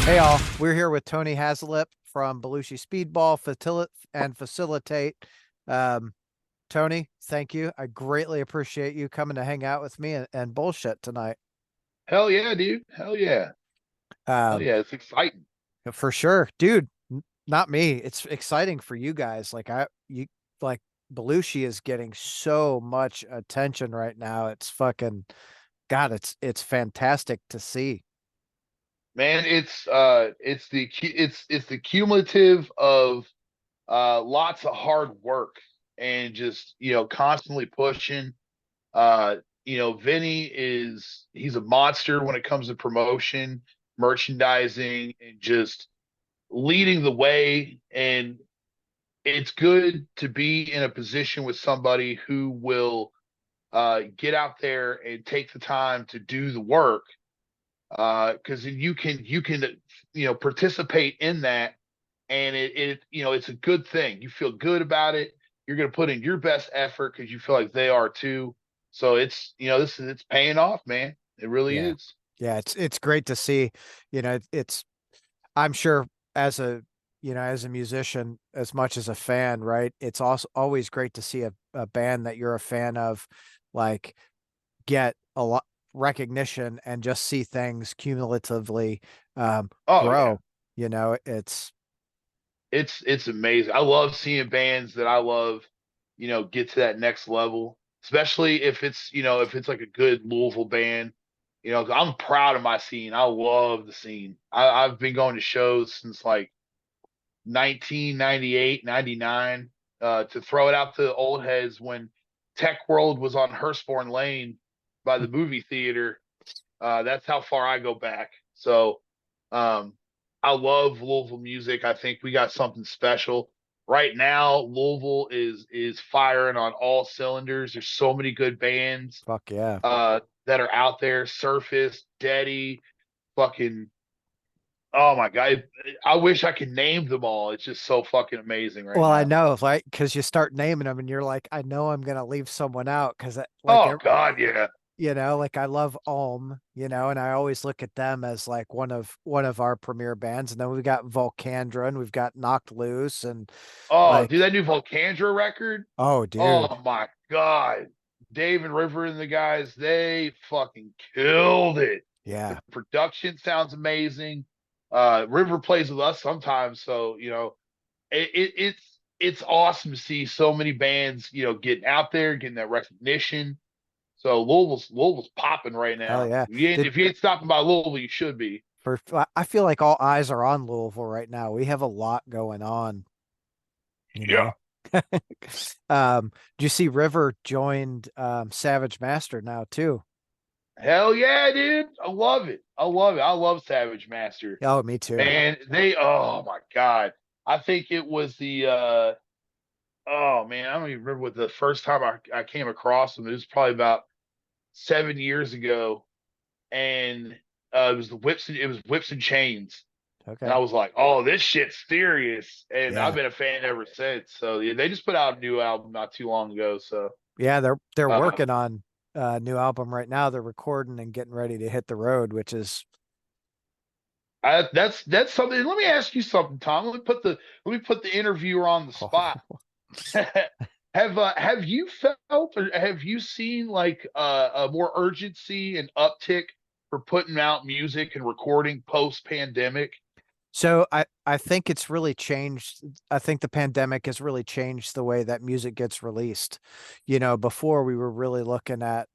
Hey all, we're here with Tony Hazelip from Belushi Speedball and Facilitate. Um, Tony, thank you. I greatly appreciate you coming to hang out with me and bullshit tonight. Hell yeah, dude. Hell yeah. Hell Um, yeah. It's exciting. for sure, dude. Not me. It's exciting for you guys. You like Belushi is getting so much attention right now. It's fucking God. It's fantastic to see. Man, it's the cumulative of lots of hard work and just, constantly pushing. Vinny he's a monster when it comes to promotion, merchandising, and just leading the way. And it's good to be in a position with somebody who will get out there and take the time to do the work, because you can participate in that, and it's a good thing. You feel good about it. You're going to put in your best effort because you feel like they are too. So it's paying off, man. It really Yeah, is. yeah. It's great to see. It's I'm sure as a as a musician, as much as a fan, right? It's also always great to see a band that you're a fan of, like get a lot recognition and just see things cumulatively Oh yeah. grow. It's It's amazing. I love seeing bands that I love, get to that next level, especially if it's like a good Louisville band. 'Cause I'm proud of my scene. I love the scene. I've been going to shows since like 1998, 99. To throw it out to the old heads, when Tech World was on Hurstbourne Lane by the movie theater. That's how far I go back. So, um, I love Louisville music. I think we got something special right now. Louisville is firing on all cylinders. There's so many good bands fuck yeah. that are out there. Surface, Daddy, fucking. Oh my god! I wish I could name them all. It's just so fucking amazing right Well, I now. know, like, because you start naming them and you're like, I know I'm gonna leave someone out because, Oh god, yeah. like I love Ulm, and I always look at them as like one of our premier bands. And then we've got Volcandra and we've got Knocked Loose and Oh, dude, like, that new Volcandra record. oh, dude. Oh my God. Dave and River and the guys, they fucking killed it. The Yeah. production sounds amazing. River plays with us sometimes, so it's awesome to see so many bands, getting out there, getting that recognition. So Louisville's popping right Hell now. yeah. If you ain't stopping by Louisville, you should be. I feel like all eyes are on Louisville right now. We have a lot going on, you Yeah. know. Do you see River joined Savage Master now too? Hell yeah, dude. I love it. I love it. I love Savage Master. Oh, me too. Man, oh my God. I think it was oh man, I don't even remember what the first time I came across them. It was probably about 7 years ago. And it was Whips and Chains. And I Okay. was like, oh, this shit's serious. And I've Yeah. been a fan ever since. So yeah, they just put out a new album not too long ago. So Yeah, they're uh, working on a new album right now. They're recording and getting ready to hit the road, which is that's something. Let me ask you something, Tom. Let me put the interviewer on the spot. Have you felt or have you seen like a more urgency and uptick for putting out music and recording post pandemic? so I think it's really changed. I think the pandemic has really changed the way that music gets released. Before we were really looking at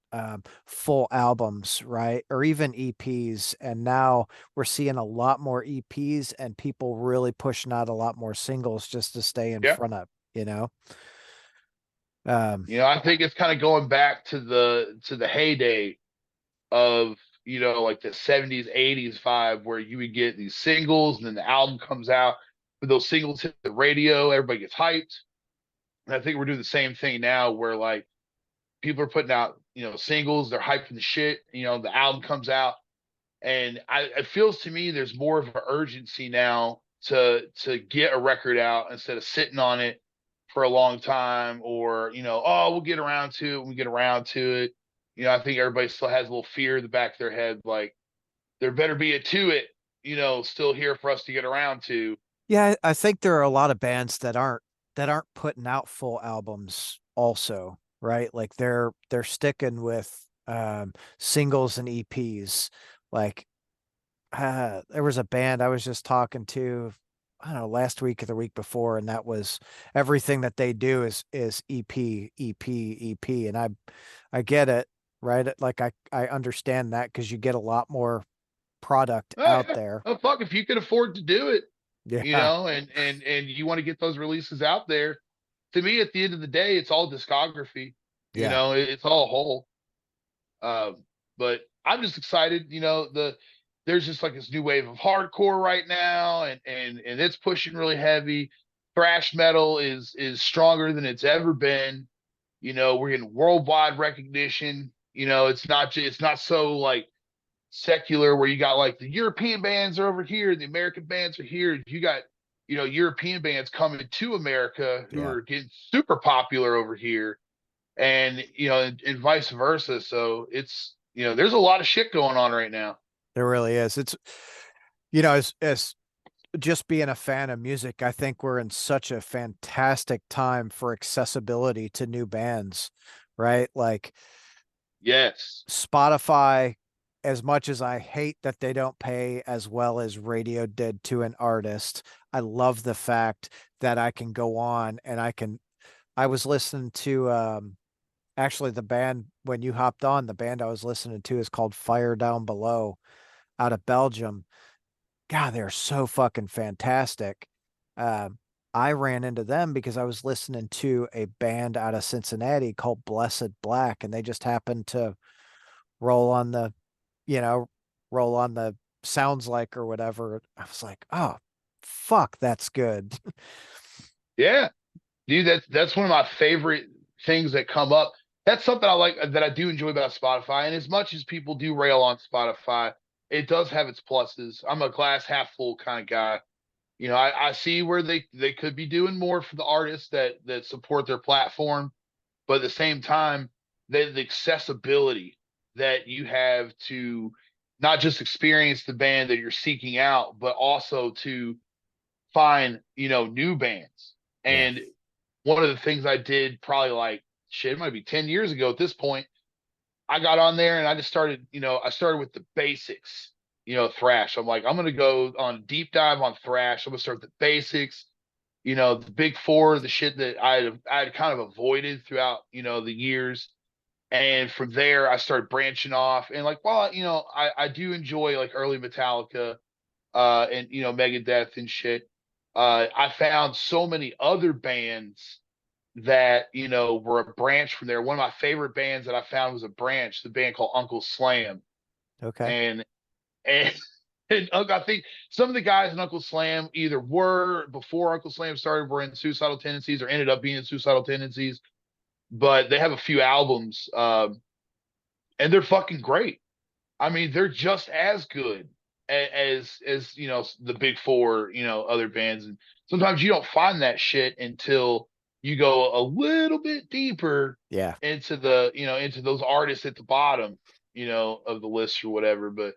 full albums, right? Or even EPs. And now we're seeing a lot more EPs and people really pushing out a lot more singles just to stay in Yeah. front of, you know? Um, I think it's kind of going back to the heyday of, like the 70s, 80s vibe where you would get these singles and then the album comes out. But those singles hit the radio, everybody gets hyped. And I think we're doing the same thing now where like people are putting out, singles, they're hyping the shit, the album comes out. And it feels to me there's more of an urgency now to get a record out instead of sitting on it for a long time, or oh, we'll get around to it when we get around to it. I think everybody still has a little fear in the back of their head, like there better be a to it. still here for us to get around to. Yeah, I think there are a lot of bands that aren't putting out full albums also, right? Like they're sticking with singles and EPs. Like there was a band I was just talking to, I don't know, last week or the week before, and that was everything that they do is EP, EP, EP. And I get it, right? Like I understand that because you get a lot more product Oh out yeah. there. Oh fuck, if you can afford to do it, Yeah, and you want to get those releases out there, to me at the end of the day, it's all discography. yeah. It's all whole. But I'm just excited. There's just like this new wave of hardcore right now, and it's pushing really heavy. Thrash metal is stronger than it's ever been. We're getting worldwide recognition. It's not so like secular where you got like the European bands are over here, the American bands are here. You got European bands coming to America who Yeah. are getting super popular over here, and vice versa. So it's there's a lot of shit going on right now. There really is. It's as just being a fan of music, I think we're in such a fantastic time for accessibility to new bands, right? Like Yes. Spotify, as much as I hate that they don't pay as well as radio did to an artist, I love the fact that I can go on and I was listening to actually the band when you hopped on, the band I was listening to is called Fire Down Below out of Belgium. God, they're so fucking fantastic. Um, I ran into them because I was listening to a band out of Cincinnati called Blessed Black, and they just happened to roll on the, you know, roll on the sounds like or whatever. I was like, oh, fuck, that's good. Yeah. Dude, that's one of my favorite things that come up. That's something I like that I do enjoy about Spotify. And as much as people do rail on Spotify, it does have its pluses. I'm a glass half full kind of guy. I see where they could be doing more for the artists that support their platform, but at the same time, the accessibility that you have to not just experience the band that you're seeking out, but also to find, new bands. Yeah. And one of the things I did probably like shit, it might be 10 years ago at this point. I got on there and I just started, I started with the basics, thrash. I'm like, I'm gonna go on a deep dive on thrash. I'm gonna start with the basics, the big four, the shit that I had kind of avoided throughout, the years. And from there I started branching off and like, well, I do enjoy like early Metallica, and Megadeth and shit. I found so many other bands that were a branch from there. One of my favorite bands that I found was a branch, the band called Uncle Slam, Okay. and and, I think some of the guys in Uncle Slam either were before Uncle Slam started were in Suicidal Tendencies or ended up being in Suicidal Tendencies, but they have a few albums, and they're fucking great. I mean, they're just as good as the big four, other bands. And sometimes you don't find that shit until you go a little bit deeper Yeah. into into those artists at the bottom, of the list or whatever. But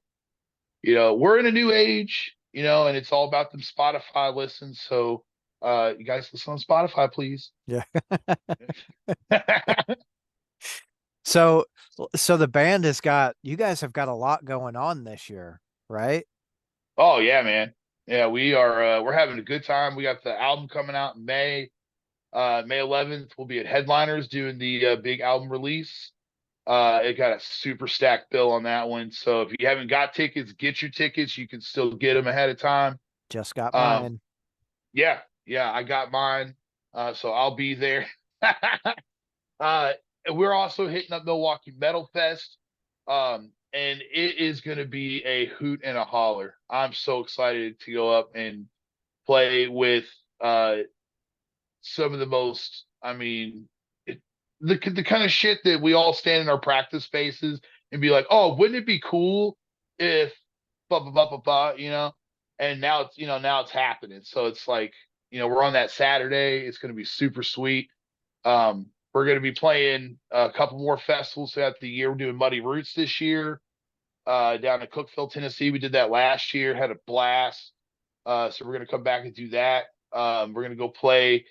we're in a new age, and it's all about them Spotify listens. So you guys listen on Spotify, please. Yeah. So so the band has got you guys have got a lot going on this year, right? Oh yeah, man. Yeah, we're having a good time. We got the album coming out in May. May 11th, we'll be at Headliners doing the big album release. It got a super stacked bill on that one. So if you haven't got tickets, get your tickets. You can still get them ahead of time. Just got Um, mine. yeah, yeah, I got mine. So I'll be there. uh, and we're also hitting up Milwaukee Metal Fest. And it is going to be a hoot and a holler. I'm so excited to go up and play with uh, some of the most, I mean, the kind of shit that we all stand in our practice spaces and be like, oh, wouldn't it be cool if blah blah blah blah blah, And now it's happening. So it's like, we're on that Saturday. It's going to be super sweet. We're going to be playing a couple more festivals throughout the year. We're doing Muddy Roots this year. down in Cookeville, Tennessee. We did that last year, had a blast. So we're gonna come back and do that. We're gonna go play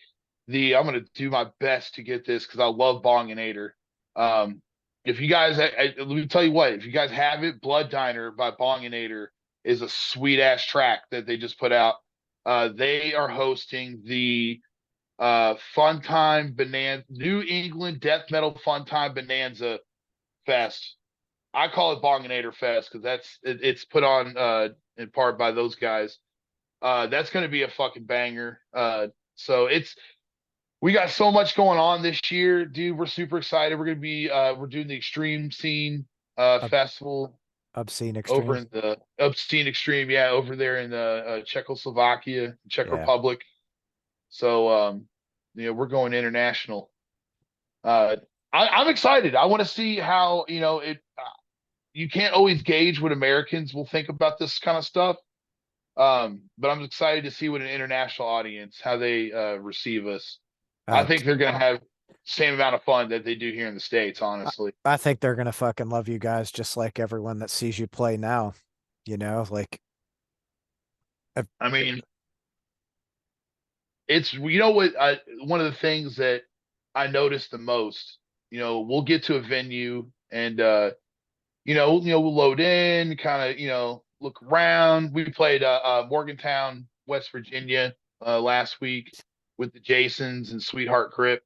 I'm gonna do my best to get this because I love Bonginator. Um, if you guys, let me tell you what, if you guys have it, Blood Diner by Bonginator is a sweet ass track that they just put out. They are hosting the Fun Time Bonanza, New England Death Metal Fun Time Bonanza Fest. I call it Bonginator Fest because it's put on in part by those guys. That's going to be a fucking banger. So we got so much going on this year, dude. We're super excited. We're gonna be we're doing the Extreme Scene Ob- festival Obscene over extreme. in the Obscene Extreme, yeah, over there in Czechoslovakia, Czech Yeah. Republic. So we're going international. Uh, I'm excited. I want to see how it. You can't always gauge what Americans will think about this kind of stuff. But I'm excited to see what an international audience how they receive us. I Uh, think they're gonna have same amount of fun that they do here in the States, I, honestly. I think they're gonna fucking love you guys just like everyone that sees you play now. Like I've, I mean, it's what one of the things that I noticed the most, we'll get to a venue and we'll load in, kind of, look around. We played Morgantown, West Virginia last week with the Jasons and Sweetheart Grip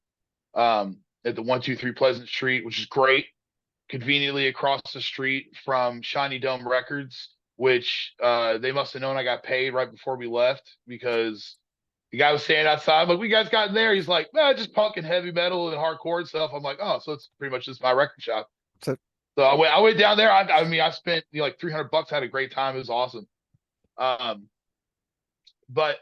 at the 123 Pleasant Street, which is great. Conveniently across the street from Shiny Dome Records, which they must have known I got paid right before we left because the guy was standing outside. I'm like, "We guys got in there?" He's like, just punk and heavy metal and hardcore and stuff. I'm like, "Oh, so it's pretty much just my record shop." so So I went down there. I mean, I spent like $300. Had a great time. It was awesome. Um, but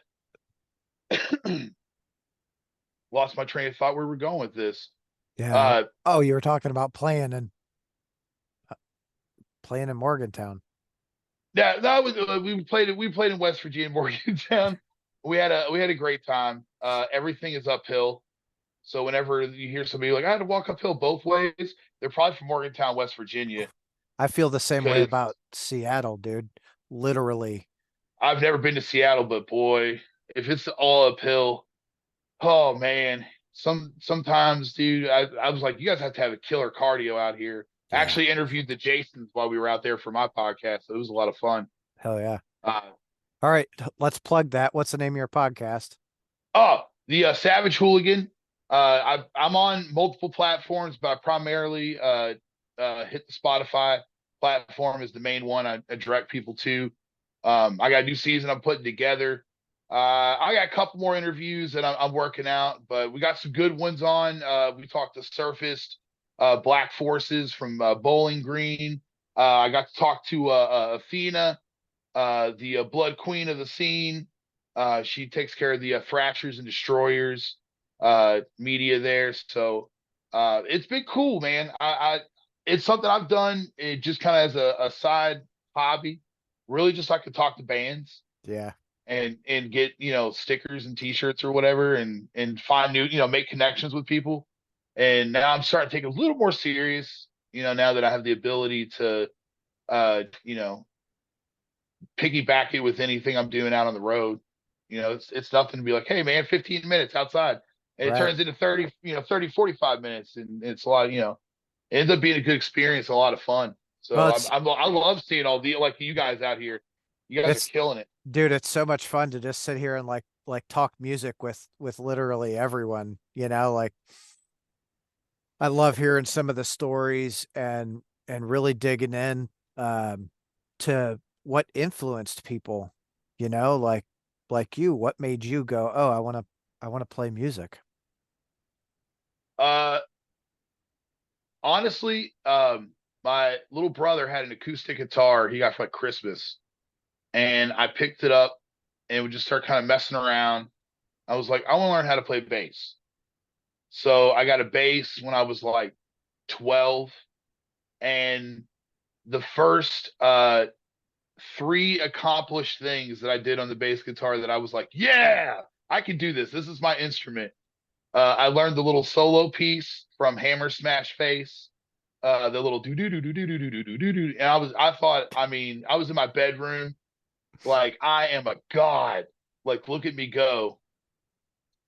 lost my train of thought where we're going with this. yeah. Uh, Oh, you were talking about playing in Morgantown. Yeah, that was we played in West Virginia, Morgantown. We had a great time. Everything is uphill. So whenever you hear somebody like I had to walk uphill both ways, they're probably from Morgantown, West Virginia, I feel the same way because about Seattle, dude. Literally. I've never been to Seattle, but boy, if it's all uphill, oh man. Sometimes, dude, I was like, you guys have to have a killer cardio out here. I Yeah. actually interviewed the Jasons while we were out there for my podcast, so it was a lot of fun. Hell yeah. Uh, All right, let's plug that. What's the name of your podcast? Oh, the Savage Hooligan. I'm on multiple platforms, but I primarily hit the Spotify platform is the main one I direct people to. I got a new season I'm putting together. I got a couple more interviews that I'm working out, but we got some good ones on. We talked to Surfaced, Black Forces from Bowling Green. I got to talk to Athena, the Blood Queen of the scene. She takes care of the Thrashers and Destroyers media there. So it's been cool, man. It's something I've done just kind of as a side hobby, really just like to talk to bands Yeah. and get stickers and T-shirts or whatever, and find new make connections with people. And now I'm starting to take it a little more serious. Now that I have the ability to uh, you know piggyback it with anything I'm doing out on the road. It's nothing to be like, hey man, 15 minutes outside. And it Right. turns into 30, 30, 45 minutes. And it's a lot, it ends up being a good experience, a lot of fun. Well, So I love seeing all the like you guys out here. You guys are it's killing it. dude, it's so much fun to just sit here and talk music with literally everyone, like I love hearing some of the stories and really digging in um to what influenced people, like you, what made you go, "Oh, I want to play music." Uh Honestly, my little brother had an acoustic guitar he got for like Christmas, and I picked it up and would just start kind of messing around. I was like, I want to learn how to play bass. So I got a bass when I was like 12, and the first three accomplished things that I did on the bass guitar that I was like, yeah, I can do this. This is my instrument. I learned the little solo piece from Hammer Smash Face. the little do do do do do do do do do do, and I thought, I mean, I was in my bedroom, like I am a god, like look at me go.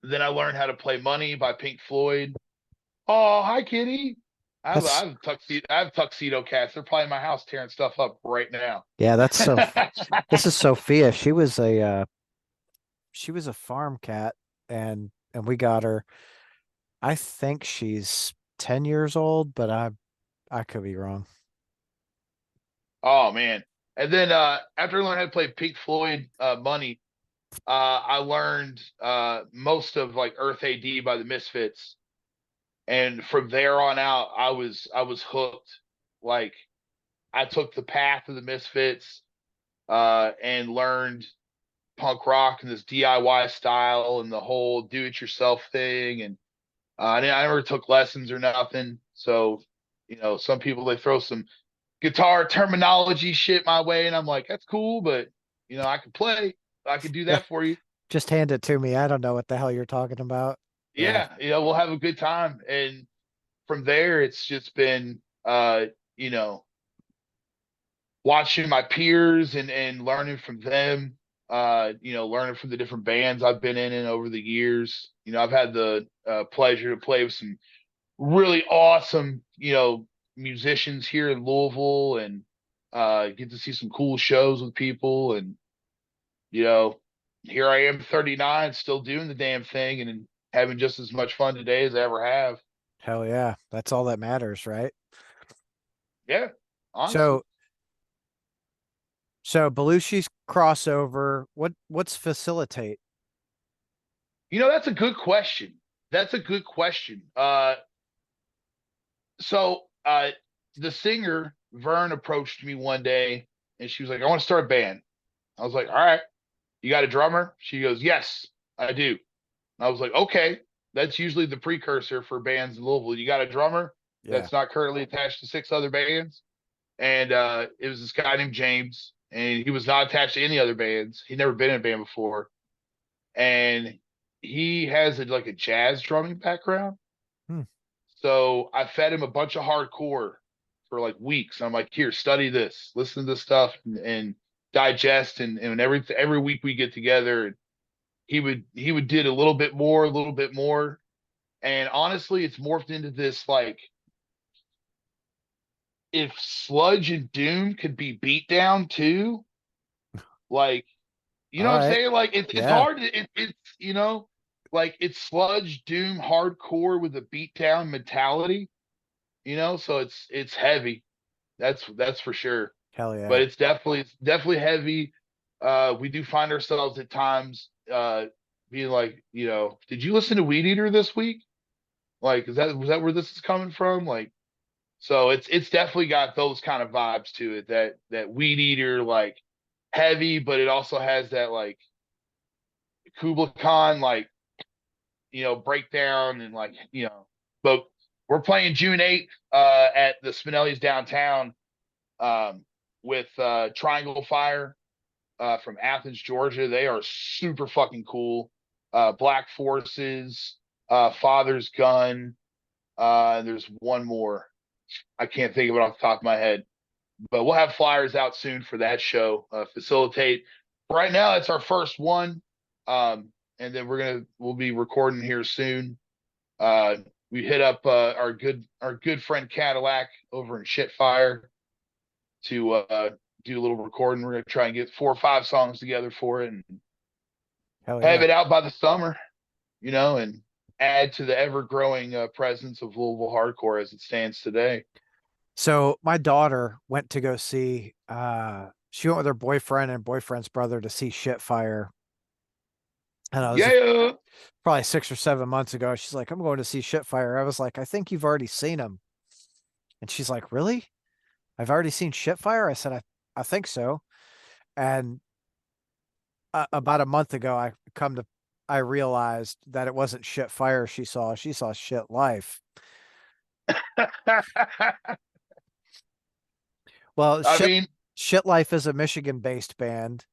Then I learned how to play Money by Pink Floyd. Oh, hi, kitty. I That's have tuxedo cats. They're probably in my house tearing stuff up right now. yeah, that's so this is Sophia. She was a farm cat and we got her. I think she's 10 years old, but I could be wrong. Oh man. And then after I learned how to play Pink Floyd Money, I learned most of like Earth AD by the Misfits. And from there on out, I was hooked. Like I took the path of the Misfits and learned punk rock and this DIY style and the whole do it yourself thing. And I never took lessons or nothing. So, some people they throw some guitar terminology shit my way, and I'm like, that's cool, but I can play. I can do Yeah, that for you. just hand it to me. I don't know what the hell you're talking about. Yeah. Yeah, we'll have a good time. And from there, it's just been, you know, watching my peers and learning from them. Learning from the different bands I've been in over the years. I've had the pleasure to play with some really awesome, musicians here in Louisville and get to see some cool shows with people. And, you know, here I am 39, still doing the damn thing and having just as much fun today as I ever have. Hell yeah. That's all that matters, right? Yeah, honestly. So so Belushi's crossover, what's facilitate? That's a good question. That's a good question. So the singer, Vern, approached me one day and she was like, I want to start a band. I was like, all right, you got a drummer? She goes, yes, I do. I was like, okay, that's usually the precursor for bands in Louisville. You got a drummer Yeah. that's not currently attached to six other bands. And it was this guy named James, and he was not attached to any other bands. He'd never been in a band before. And he has like a jazz drumming background. Hmm. So I fed him a bunch of hardcore for like weeks. I'm like, here, study this, listen to this stuff, and digest. And every week we get together, he would did a little bit more, a little bit more. And honestly, it's morphed into this like if sludge and doom could be beat down too, like you All know what I'm right. saying? Like it's Yeah. hard. It's like it's sludge doom hardcore with a beat down mentality. So it's heavy. That's for sure. Hell But yeah. it's definitely heavy. We do find ourselves at times being like, did you listen to Weed Eater this week? Like, was that where this is coming from? Like, so it's definitely got those kind of vibes to it. That Weed Eater like heavy, but it also has that like Kubla Khan like breakdown and like But we're playing June 8th at the Spinelli's downtown um, with Triangle Fire from Athens, Georgia. They are super fucking cool. Black Forces, Father's Gun. There's one more. I can't think of it off the top of my head, but we'll have flyers out soon for that show. Facilitate. Right now, it's our first one, and then we'll be recording here soon. Uh, we hit up our good friend Cadillac over in Shitfire to do a little recording. We're gonna try and get 4 or 5 songs together for it and Hell have yeah. it out by the summer, and add to the ever growing presence of Louisville hardcore as it stands today. So my daughter went to go see she went with her boyfriend and boyfriend's brother to see Shitfire. And I was Yeah. probably 6 or 7 months ago. She's like, I'm going to see Shitfire. I was like, I think you've already seen him. And she's like, really? I've already seen Shitfire? I said, I think so. And about a month ago, I realized that it wasn't Shitfire she saw. She saw Shit Life. Well, I mean, Shit Life is a Michigan-based band.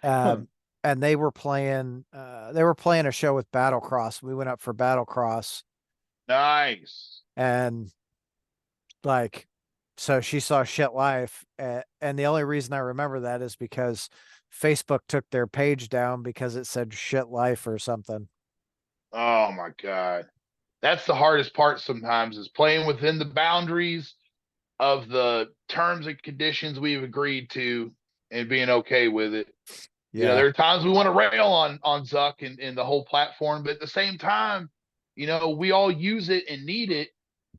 Um, and they were playing a show with Battlecross. We went up for Battlecross nice. and Like, so she saw Shit Life, and the only reason I remember that is because Facebook took their page down because it said Shit Life or something. Oh my God. That's the hardest part sometimes is playing within the boundaries of the terms and conditions we've agreed to and being okay with it. Yeah, There are times we want to rail on Zuck and the whole platform, but at the same time, we all use it and need it.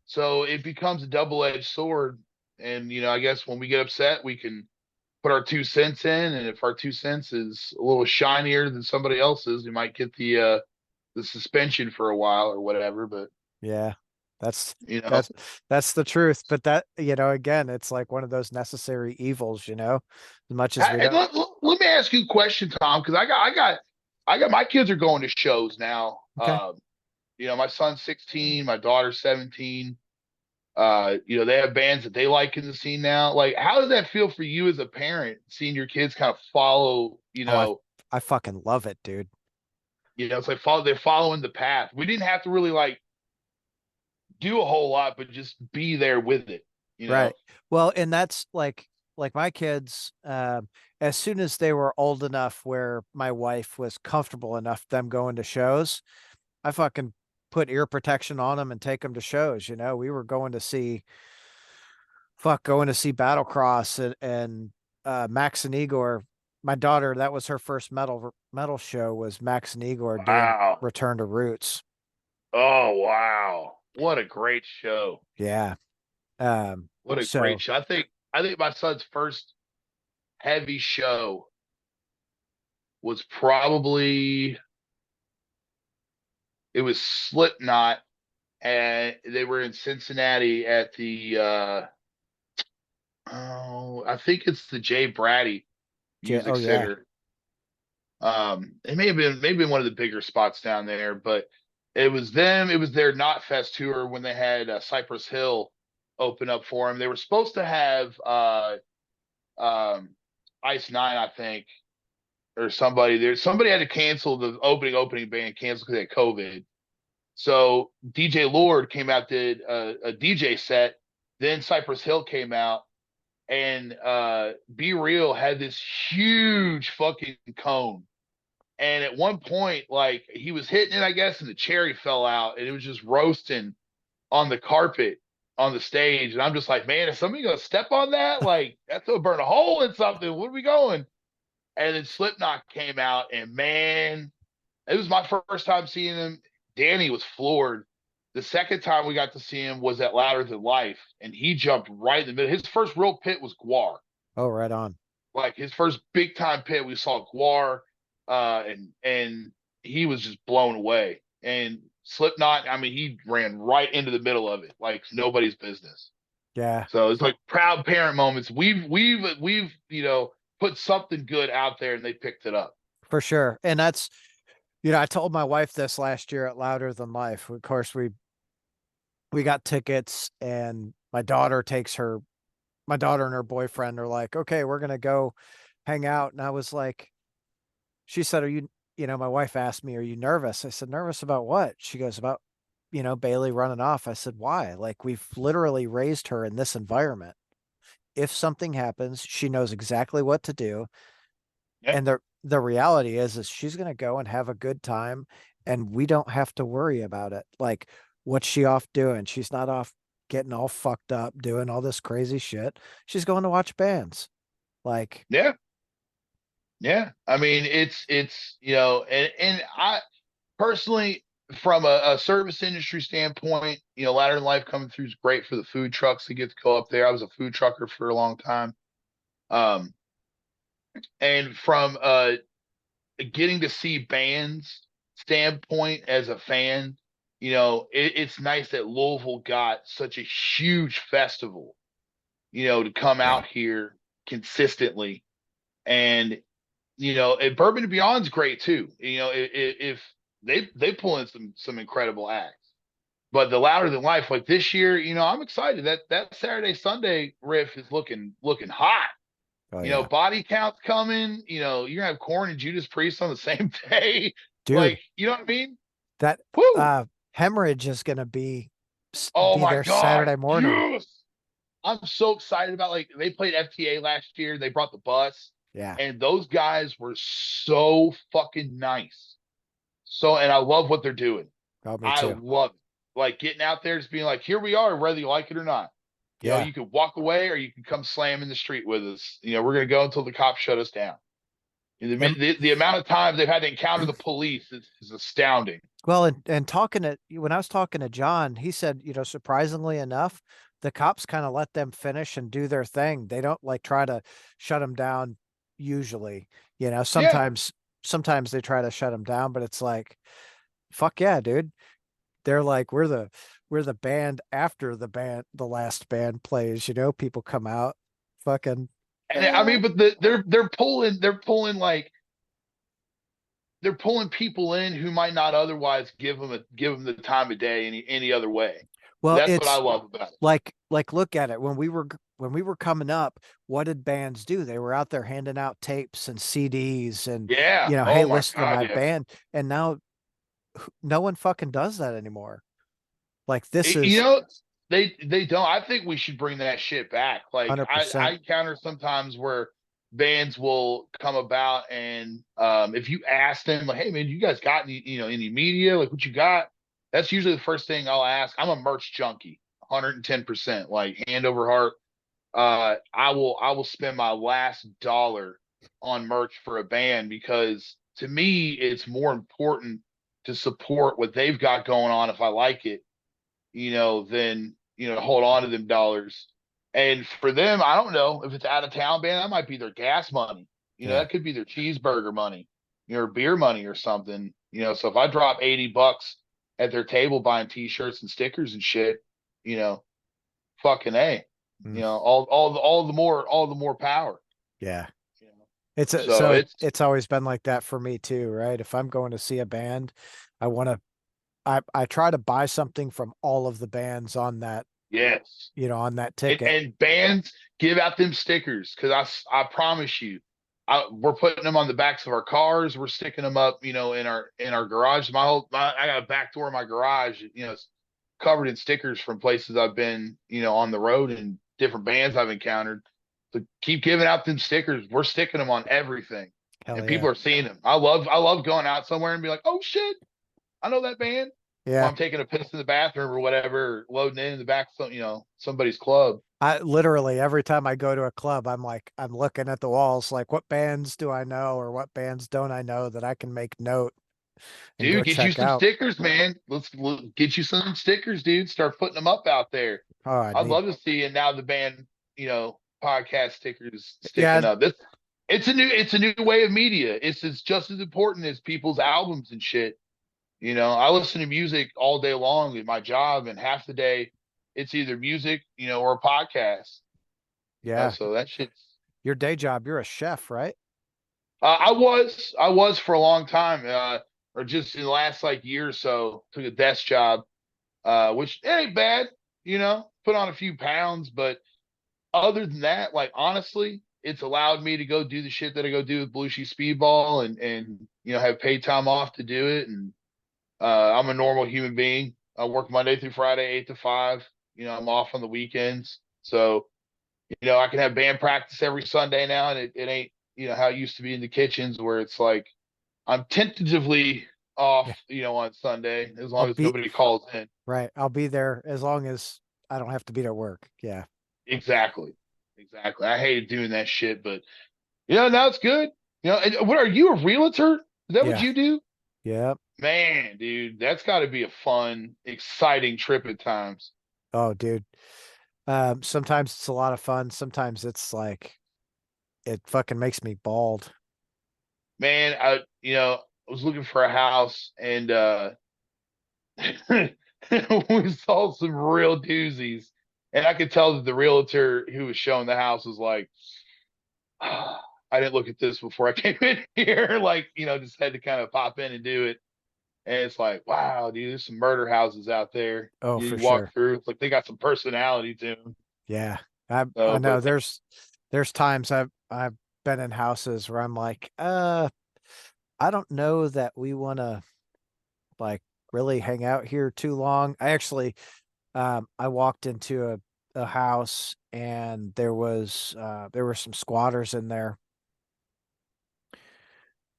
So it becomes a double-edged sword. And I guess when we get upset, we can put our 2 cents in, and if our 2 cents is a little shinier than somebody else's, we might get the suspension for a while or whatever. But yeah. That's you know, that's that's the truth. But that, again, it's like one of those necessary evils, as much as we and don't. let me ask you a question, Tom, because I got my kids are going to shows now. Okay. My son's 16, my daughter's 17. They have bands that they like in the scene now. Like, how does that feel for you as a parent, seeing your kids kind of follow, Oh, I fucking love it, dude. it's like they're following the path. We didn't have to really like do a whole lot, but just be there with it, you Right. know? Well, and that's like my kids, as soon as they were old enough where my wife was comfortable enough them going to shows, I fucking put ear protection on them and take them to shows. We were going to see Battlecross and Max and Igor. My daughter, that was her first metal show, was Max and Igor doing Wow. Return to Roots. Oh, wow. What a great show. Yeah. What a great So show. I think my son's first heavy show was probably it was Slipknot, and they were in Cincinnati at the I think it's the Jay Braddy Music oh yeah. Center. It may have been one of the bigger spots down there, but it was them. It was their Knot Fest tour when they had Cypress Hill open up for them. They were supposed to have um, Ice Nine, I think, or somebody there. Somebody had to cancel the opening band, cancel because they had COVID. So DJ Lord came out, did a DJ set. Then Cypress Hill came out, and Be Real had this huge fucking cone. And at one point, like he was hitting it, I guess, and the cherry fell out, and it was just roasting on the carpet on the stage. And I'm just like, man, is somebody gonna step on that? Like that's gonna burn a hole in something. Where are we going? And then Slipknot came out, and man, it was my first time seeing him. Danny was floored. The second time we got to see him was at Louder Than Life, and he jumped right in the middle. His first real pit was Guar. Oh, right on. Like his first big time pit, we saw Guar, and he was just blown away. And Slipknot, I mean, he ran right into the middle of it, like nobody's business. Yeah, So it's like proud parent moments. We've put something good out there, and they picked it up. for sure. And that's, I told my wife this last year at Louder Than Life. Of course, we got tickets, and my daughter and her boyfriend are like, okay, we're gonna go hang out. And I was like, she said, my wife asked me, are you nervous? I said, nervous about what? She goes, about, Bailey running off. I said, why? Like, we've literally raised her in this environment. If something happens, she knows exactly what to do. Yeah, And the reality is she's gonna go and have a good time, and we don't have to worry about it. Like, what's she off doing? She's not off getting all fucked up doing all this crazy shit. She's going to watch bands. Like, yeah, yeah. I mean, it's and I personally, from a service industry standpoint, Ladder in Life coming through is great for the food trucks that get to go up there. I was a food trucker for a long time. Um, and from getting to see bands standpoint as a fan, it's nice that Louisville got such a huge festival, to come out here consistently. And, and Bourbon and Beyond's great too. If they pull in some incredible acts. But the Louder Than Life, like this year, I'm excited that Saturday Sunday riff is looking hot. oh yeah, Body count's coming. You're gonna have Korn and Judas Priest on the same day. dude, Like, you know what I mean? that Woo! Hemorrhage is gonna Oh be my there God, Saturday morning. yes. I'm so excited about like they played FTA last year. They brought the bus, Yeah. and those guys were so fucking nice. So, and I love what they're doing. Oh, me I too. love it. Like getting out there, just being like, here we are, whether you like it or not. You know, Yeah. you can walk away or you can come slam in the street with us. You know, we're gonna go until the cops shut us down. And The amount of times they've had to encounter the police is astounding. well, and talking to when I was talking to John, he said, surprisingly enough, the cops kind of let them finish and do their thing. They don't like try to shut them down usually. Yeah, Sometimes they try to shut them down, but it's like, fuck yeah, dude. They're like, we're the band after the last band plays, people come out fucking and I mean, but they're pulling people in who might not otherwise give them the time of day any other way. well, That's what I it's love about it. like look at it when we were coming up, what did bands do? They were out there handing out tapes and CDs and Yeah. hey, Oh my listen to God. my Yeah. band. And now no one fucking does that anymore. Like this You is know, they don't. I think we should bring that shit back. Like I 100%. encounter sometimes where bands will come about and if you ask them like, hey man, you guys got any media? Like what you got? That's usually the first thing I'll ask. I'm a merch junkie, 110%, like hand over heart. I will spend my last dollar on merch for a band because to me it's more important to support what they've got going on if I like it, than hold on to them dollars. And for them, I don't know if it's out of town band, that might be their gas money. Yeah. That could be their cheeseburger money, or beer money or something. So if I drop $80 at their table buying t-shirts and stickers and shit, you know, fucking A. Mm, All the more power. yeah. You know? So So it's it's always been like that for me too, right? If I'm going to see a band, I try to buy something from all of the bands on that, yes. on that and, ticket. and bands give out them stickers because I promise you, we're putting them on the backs of our cars. We're sticking them up, in our garage. I got a back door in my garage. It's covered in stickers from places I've been, on the road and different bands I've encountered. So keep giving out them stickers. We're sticking them on everything, Hell and yeah. people are seeing them. I love going out somewhere and be like, oh shit, I know that band. While Yeah. I'm taking a piss in the bathroom or whatever, loading in the back of somebody's club. I literally every time I go to a club, I'm looking at the walls like what bands do I know or what bands don't I know that I can make note and go Dude, get you check some out. stickers, man. Let's get you some stickers, dude. Start putting them up out there. Oh, I I'd need. love to see it now. The band, podcast stickers Yeah, sticking up. This it's a new way of media. It's just as important as people's albums and shit. I listen to music all day long in my job, and half the day it's either music, or a podcast. yeah. So that shit's. Your day job, you're a chef, right? I was for a long time, or just in the last like year or so, took a desk job, which it ain't bad, put on a few pounds, but other than that, like honestly, it's allowed me to go do the shit that I go do with Belushi Speedball and have paid time off to do it. And I'm a normal human being. I work Monday through Friday, 8 to 5. I'm off on the weekends, so I can have band practice every Sunday now, and it ain't how it used to be in the kitchens where it's like I'm tentatively off, Yeah. on Sunday as I'll long as be nobody calls in. right. I'll be there as long as I don't have to be at work. Yeah. Exactly. Exactly. I hated doing that shit, but now it's good. And what are you, a realtor? Is that what Yeah. you do? Yeah. Man, dude, that's got to be a fun, exciting trip at times. Oh, dude. Sometimes it's a lot of fun. Sometimes it's like it fucking makes me bald. Man, I was looking for a house and we saw some real doozies. And I could tell that the realtor who was showing the house was like, "Ah, I didn't look at this before I came in here." Like, just had to kind of pop in and do it. And it's like, wow, dude, there's some murder houses out there. Oh, You for walk sure. through, it's like they got some personality to them. Yeah. I So, know but there's times I've been in houses where I'm like, I don't know that we want to like really hang out here too long. I actually I walked into a house, and there were some squatters in there,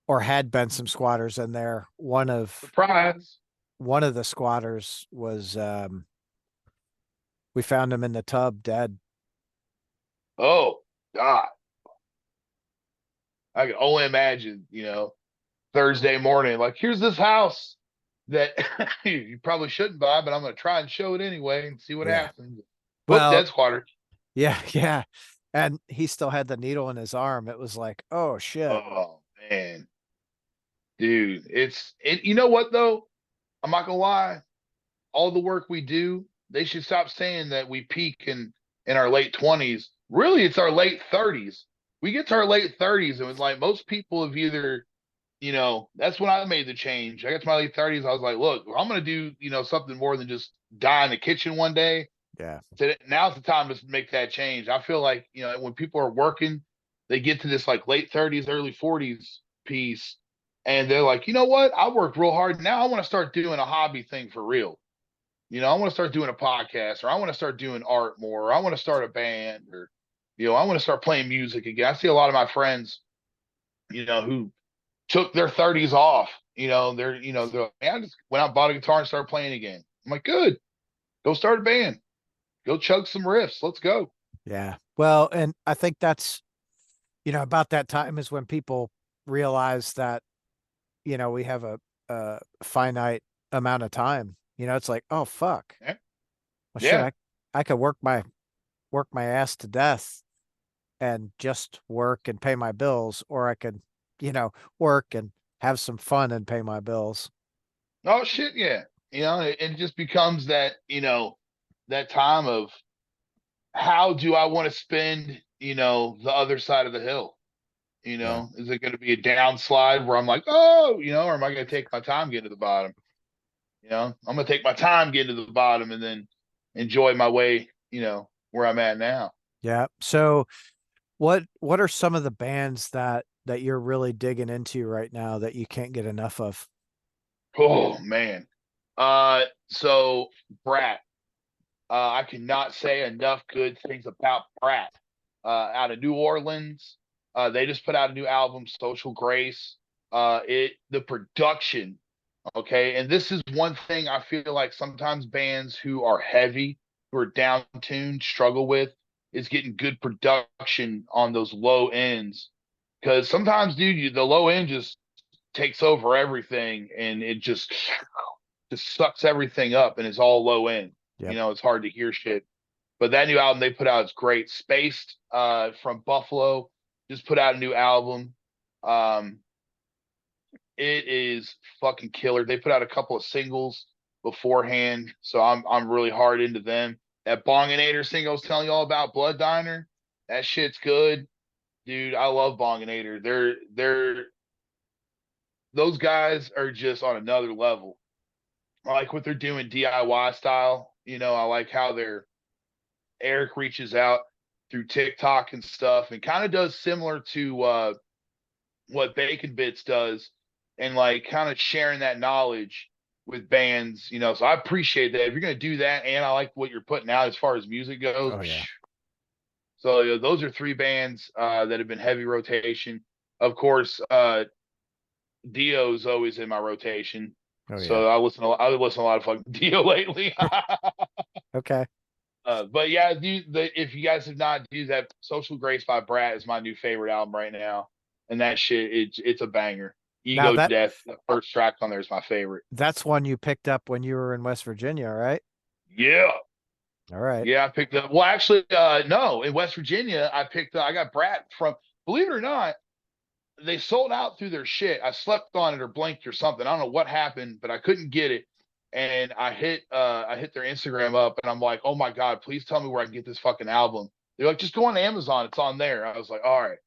or had been some squatters in there. Surprise. One of the squatters was we found him in the tub dead. Oh God. I can only imagine, Thursday morning, like, here's this house that you probably shouldn't buy, but I'm gonna try and show it anyway and see what Yeah. happens. Whoop, Well, dead squatter. yeah, yeah. And he still had the needle in his arm. It was like, oh shit. Oh man, dude. You know what though? I'm not gonna lie. All the work we do, they should stop saying that we peak in our late 20s. Really, it's our late 30s. We get to our late 30s, and it's like most people have either, that's when I made the change. I got to my late 30s. I was like, look, I'm gonna do, something more than just die in the kitchen one day. Yeah. So now's the time to make that change. I feel like, when people are working, they get to this like late 30s, early 40s piece, and they're like, you know what? I worked real hard. Now I want to start doing a hobby thing for real. I want to start doing a podcast, or I want to start doing art more, or I want to start a band, or, I want to start playing music again. I see a lot of my friends, who took their 30s off. They're like, man, I just went out and bought a guitar and started playing again. I'm like, good. Go start a band. Go chug some riffs. Let's go. Yeah. Well, and I think that's, about that time is when people realize that, we have a finite amount of time. It's like, oh fuck. Yeah. Well shit, Yeah. I could work my ass to death and just work and pay my bills, or I could, work and have some fun and pay my bills. Oh shit. Yeah. It just becomes that, that time of how do I want to spend, the other side of the hill? Yeah. Is it going to be a downslide where I'm like, oh, or am I going to take my time getting to the bottom? I'm going to take my time getting to the bottom and then enjoy my way, where I'm at now. Yeah. So what are some of the bands that you're really digging into right now that you can't get enough of? Oh man. So Brat, I cannot say enough good things about Brat. Out of New Orleans, they just put out a new album, Social Grace. The production, okay, and this is one thing I feel like sometimes bands who are heavy, who are down tuned, struggle with is getting good production on those low ends. Because sometimes, dude, the low end just takes over everything, and it just sucks everything up, and it's all low end. Yep. It's hard to hear shit. But that new album they put out is great. Spaced, from Buffalo, just put out a new album. Um, it is fucking killer. They put out a couple of singles beforehand, so I'm really hard into them. That Bonginator single I was telling you all about, Blood Diner, that shit's good, dude. I love Bonginator. They're those guys are just on another level. I like what they're doing DIY style. I like how Eric reaches out through TikTok and stuff, and kind of does similar to what Bacon Bits does, and like kind of sharing that knowledge with bands. So I appreciate that. If you're gonna do that, and I like what you're putting out as far as music goes. Oh yeah. So those are three bands that have been heavy rotation. Of course, Dio's always in my rotation. Oh yeah. So I listen a lot of fucking Dio lately. Okay. But yeah, if you guys have not, that Social Grace by Brat is my new favorite album right now, and that shit, it's a banger. Now Ego Death, the first track on there is my favorite. that's one you picked up when you were in West Virginia, right? Yeah, All right. yeah, I picked up. Well, actually, no, in West Virginia, I got Brat from. Believe it or not, they sold out through their shit. I slept on it or blinked or something. I don't know what happened, but I couldn't get it. And I hit their Instagram up and I'm like, oh my God, please tell me where I can get this fucking album. They're like, just go on Amazon, it's on there. I was like, all right.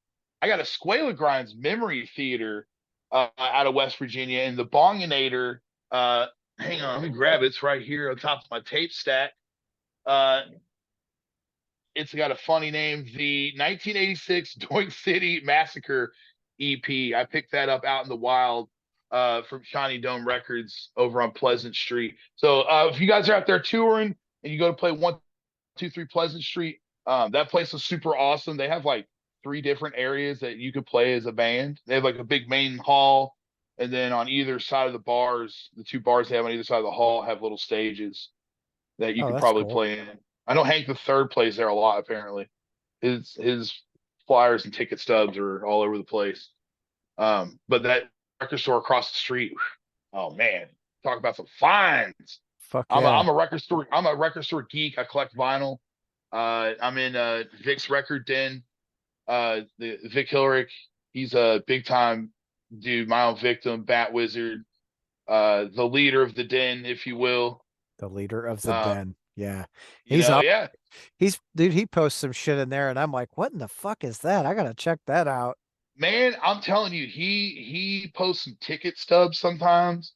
I got a Squala Grinds Memory Theater out of West Virginia, and the Bonginator. Hang on, let me grab it. It's right here on top of my tape stack. Uh, it's got a funny name, the 1986 Doink City Massacre EP. I picked that up out in the wild from Shiny Dome Records over on Pleasant Street. So if you guys are out there touring and you go to play one 123 Pleasant Street. That place is super awesome. They have like three different areas that you could play as a band. They have like a big main hall, and then on either side of the bars, the two bars they have on either side of the hall have little stages that you Oh, could that's probably cool. play in. I know Hank the Third plays there a lot. Apparently, his flyers and ticket stubs are all over the place. But that record store across the street, oh man, talk about some finds. Fuck I'm a, yeah. I'm a record store. I'm a record store geek. I collect vinyl. I'm in Vic's Record Den. The Vic Hilrich, he's a big time dude. My own victim, Bat Wizard, the leader of the den, if you will. The leader of the Uh, den. Yeah. He's up. yeah, Dude, he posts some shit in there and I'm like, what in the fuck is that? I gotta check that out. man, I'm telling you, he posts some ticket stubs sometimes,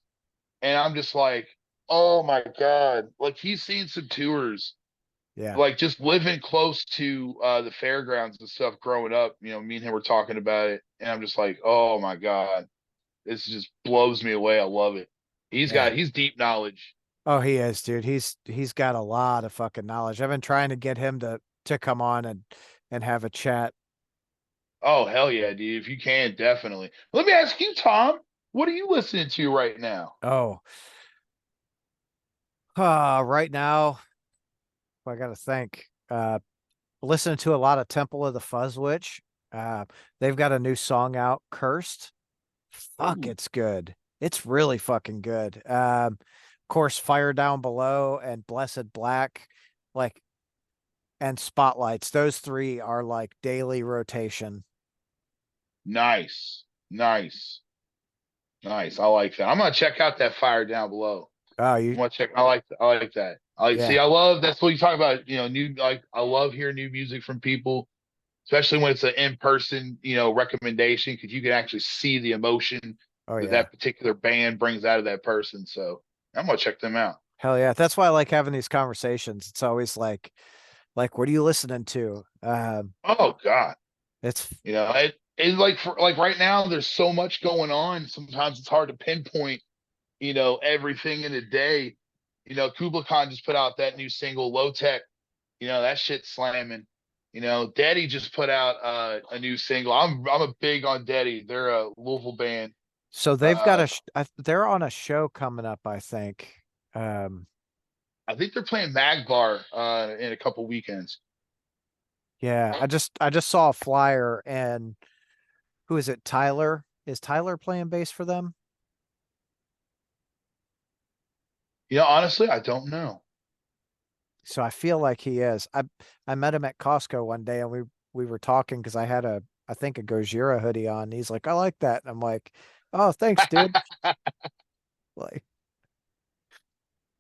and I'm just like, oh my god, like he's seen some tours, Yeah. like just living close to the fairgrounds and stuff growing up. Me and him were talking about it, and I'm just like, oh my god, this just blows me away. I love it. Yeah. He's deep knowledge. Oh, he is, dude. He's got a lot of fucking knowledge. I've been trying to get him to come on and have a chat. Oh hell yeah, dude! If you can, definitely. Let me ask you, Tom, what are you listening to right now? Oh, right now, I gotta think. Listening to a lot of Temple of the Fuzzwitch. Uh, they've got a new song out, Cursed. Fuck, Ooh, it's good. It's really fucking good. Of course, Fire Down Below and Blessed Black, like, and Spotlights. Those three are like daily rotation. nice, nice. Nice. I like that. I'm gonna check out that fire down below. Oh, I'm you, gonna check. I like that. I like see. yeah. I love that's what you talk about. New like I love hearing new music from people, especially when it's an in person recommendation because you can actually see the emotion Oh, that yeah. that particular band brings out of that person. So I'm gonna check them out. Hell yeah. That's why I like having these conversations. It's always what are you listening to? Oh God, It's, it like for like right now there's so much going on. Sometimes it's hard to pinpoint everything in a day. Kubla Khan just put out that new single, Low Tech. That shit's slamming. Daddy just put out a new single. I'm a big on Daddy. They're a Louisville band. so they've got Uh, they're on a show coming up, I think. Um, I think they're playing Magbar in a couple weekends. yeah, I just saw a flyer and who is it? Tyler? Is Tyler playing bass for them? Honestly, I don't know. So I feel like he is. I met him at Costco one day and we were talking because I had I think a Gojira hoodie on. He's like, I like that. And I'm like, oh, thanks, dude. Like,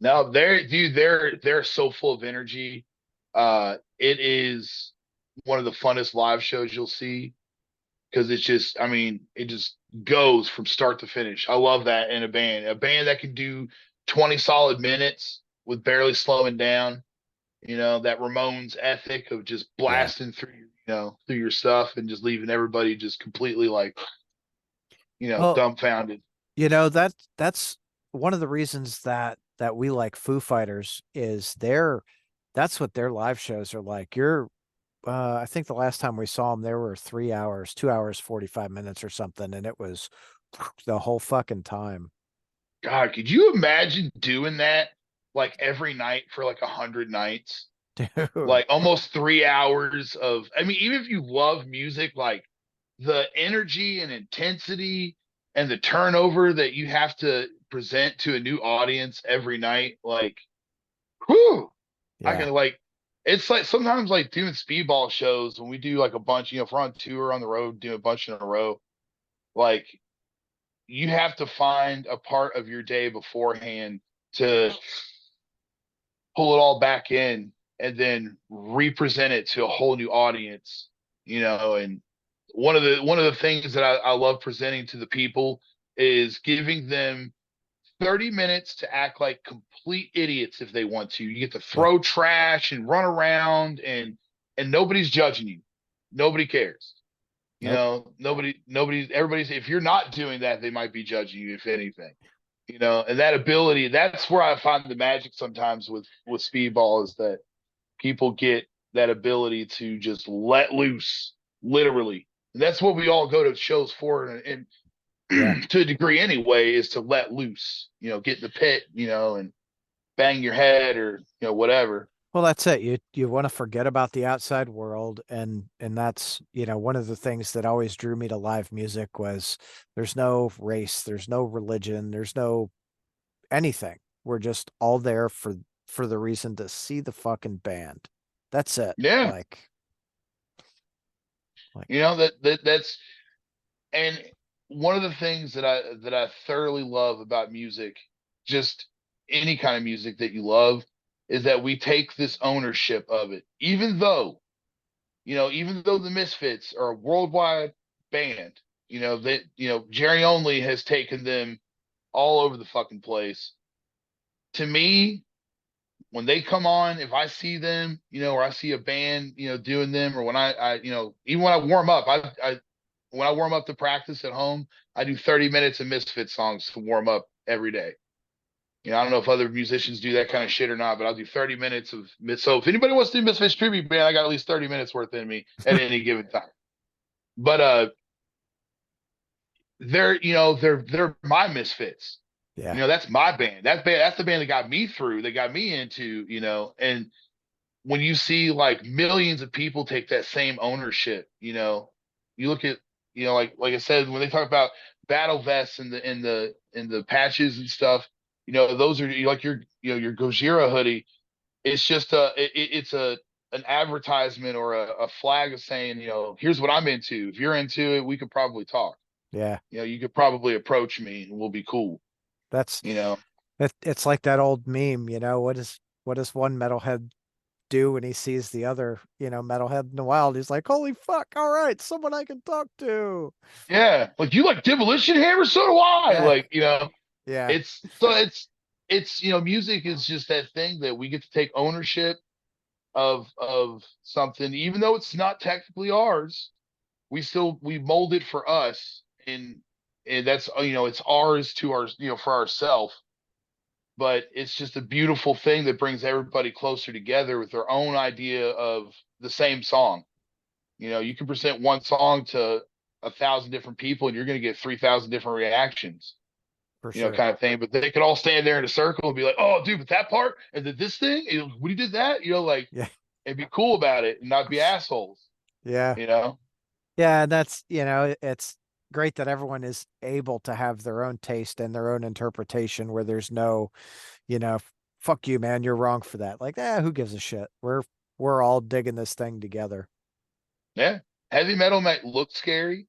No, they're so full of energy. It is one of the funnest live shows you'll see because I mean, it just goes from start to finish. I love that in a band that can do 20 solid minutes with barely slowing down. That Ramones ethic of just yeah. blasting through your stuff and just leaving everybody just completely like, Well, dumbfounded. that's one of the reasons that we like Foo Fighters is that's what their live shows are like. I think the last time we saw them, there were 3 hours, 2 hours, 45 minutes or something, and it was the whole fucking time. God, could you imagine doing that like every night for like 100 nights? Dude. Like almost 3 hours of, I mean, even if you love music, like the energy and intensity and the turnover that you have to present to a new audience every night, like, whew, I Yeah. can like, it's like sometimes like doing speedball shows when we do like a bunch, if we're on tour on the road, doing a bunch in a row, like you have to find a part of your day beforehand to pull it all back in and then represent it to a whole new audience, and one of the things that I love presenting to the people is giving them 30 minutes to act like complete idiots if they want to. You get to Yeah. throw trash and run around and nobody's judging you. Nobody cares. Nope. Everybody's, if you're not doing that, they might be judging you, if anything. And that ability, that's where I find the magic sometimes with speedball is that people get that ability to just let loose, literally. And that's what we all go to shows for, Yeah. and to a degree anyway, is to let loose. Get in the pit, and bang your head or whatever. Well, that's it. You want to forget about the outside world, and that's, one of the things that always drew me to live music was there's no race, there's no religion, there's no anything. We're just all there for the reason to see the fucking band. That's it. Yeah, Like that's and one of the things that I thoroughly love about music, just any kind of music that you love, is that we take this ownership of it. Even though the Misfits are a worldwide band, that Jerry Only has taken them all over the fucking place. To me, when they come on, if I see them, or I see a band, doing them, or when even when I warm up, when I warm up to practice at home, I do 30 minutes of Misfit songs to warm up every day. I don't know if other musicians do that kind of shit or not, but I'll do 30 minutes of. So if anybody wants to do Misfits tribute band, I got at least 30 minutes worth in me at any given time. But they're my Misfits. yeah, That's my band. That's the band that got me through, that got me into, and when you see like millions of people take that same ownership, you look at, like I said, when they talk about battle vests and the patches and stuff, those are like your Gojira hoodie. It's just it's an advertisement or a flag of saying, here's what I'm into. If you're into it, we could probably talk. yeah. You could probably approach me and we'll be cool. That's You know, it's like that old meme, what does one metalhead do when he sees the other, metalhead in the wild? He's like, holy fuck, all right, someone I can talk to. yeah, like you like Demolition Hammer, so do I. Yeah, Like, yeah, it's music is just that thing that we get to take ownership of something, even though it's not technically ours. We mold it for us, and that's it's ours to our for ourselves. But it's just a beautiful thing that brings everybody closer together with their own idea of the same song. You can present one song to 1,000 different people, and you're going to get 3,000 different reactions, for sure. kind of thing. But they could all stand there in a circle and be like, "Oh, dude, but that part and then this thing, when you did that, like, Yeah, and be cool about it and not be assholes." yeah, You know? yeah. That's, it's great that everyone is able to have their own taste and their own interpretation where there's no, you know, fuck you, man, you're wrong for that. Like, who gives a shit? We're all digging this thing together. Yeah. Heavy metal might look scary,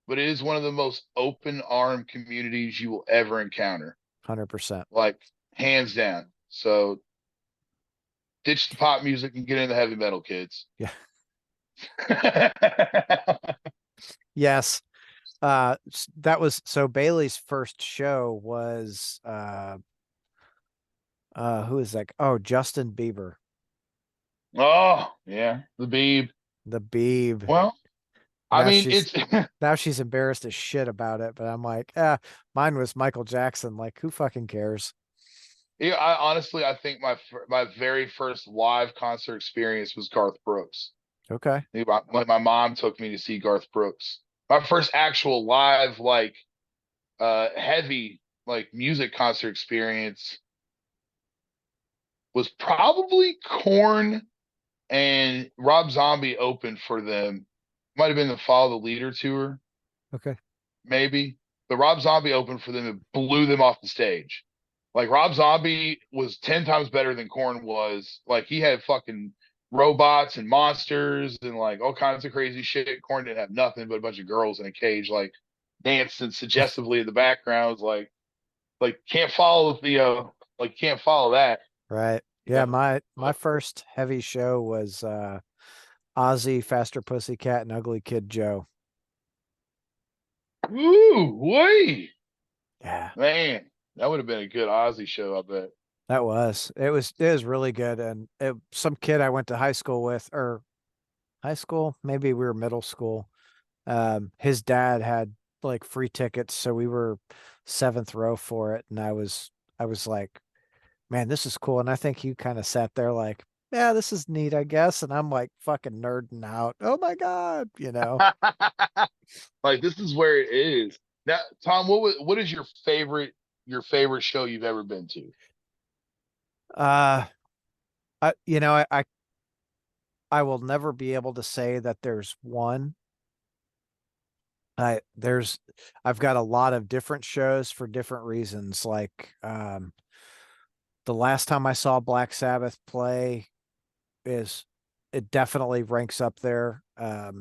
but it is one of the most open arm communities you will ever encounter. 100%. Like, hands down. So ditch the pop music and get into heavy metal, kids. Yeah. Yes. That was so Bailey's first show was who is that? Oh, Justin Bieber. Oh, yeah. The Beeb. The Beeb. Well, I Now mean, she's it's now she's embarrassed as shit about it, but I'm like, mine was Michael Jackson. Like, who fucking cares? yeah, I think my very first live concert experience was Garth Brooks. Okay. My mom took me to see Garth Brooks. My first actual live, like, heavy, like, music concert experience was probably Korn, and Rob Zombie opened for them. Might have been the Follow the Leader tour, Okay. maybe. But Rob Zombie opened for them and blew them off the stage. Like, Rob Zombie was 10 times better than Korn was. Like, he had fucking robots and monsters and like all kinds of crazy shit. Korn didn't have nothing but a bunch of girls in a cage, like dancing suggestively in the background. Like can't follow like can't follow that. Right. You Yeah, know? my first heavy show was Ozzy, Faster Pussycat, and Ugly Kid Joe. Ooh, wait, Yeah, man, that would have been a good Ozzy show, I bet. that was. It was really good. And some kid I went to high school with, or high school, maybe we were middle school. His dad had like free tickets, so we were seventh row for it, and I was like, man, this is cool. And I think you kind of sat there like, yeah, this is neat, I guess. And I'm like fucking nerding out. Oh my God, you know. Like this is where it is. Now, Tom, what is your favorite show you've ever been to? Uh I will never be able to say that there's one. I there's I've got a lot of different shows for different reasons. Like the last time I saw Black Sabbath play is it definitely ranks up there. I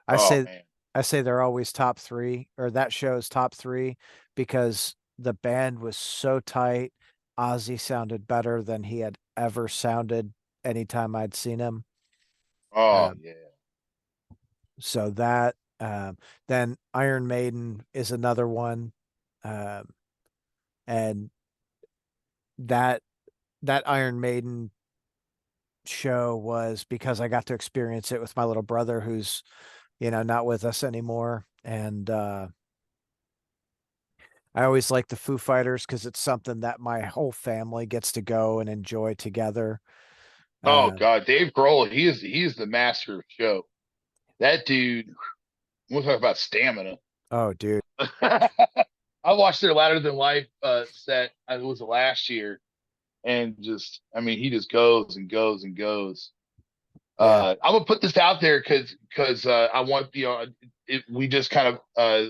Oh say man. I say they're always top three, or that show's top three because the band was so tight. Ozzy sounded better than he had ever sounded anytime I'd seen him. Oh Um, yeah. so that then Iron Maiden is another one. Um, and that that Iron Maiden show was because I got to experience it with my little brother who's, not with us anymore. And I always like the Foo Fighters because it's something that my whole family gets to go and enjoy together. Oh Uh, God, Dave Grohl, he is the master of show. That dude, we'll talk about stamina. oh, dude. I watched their Louder Than Life set. It was last year, and just, I mean, he just goes and goes and goes. Yeah, I'm gonna put this out there because I want we just kind of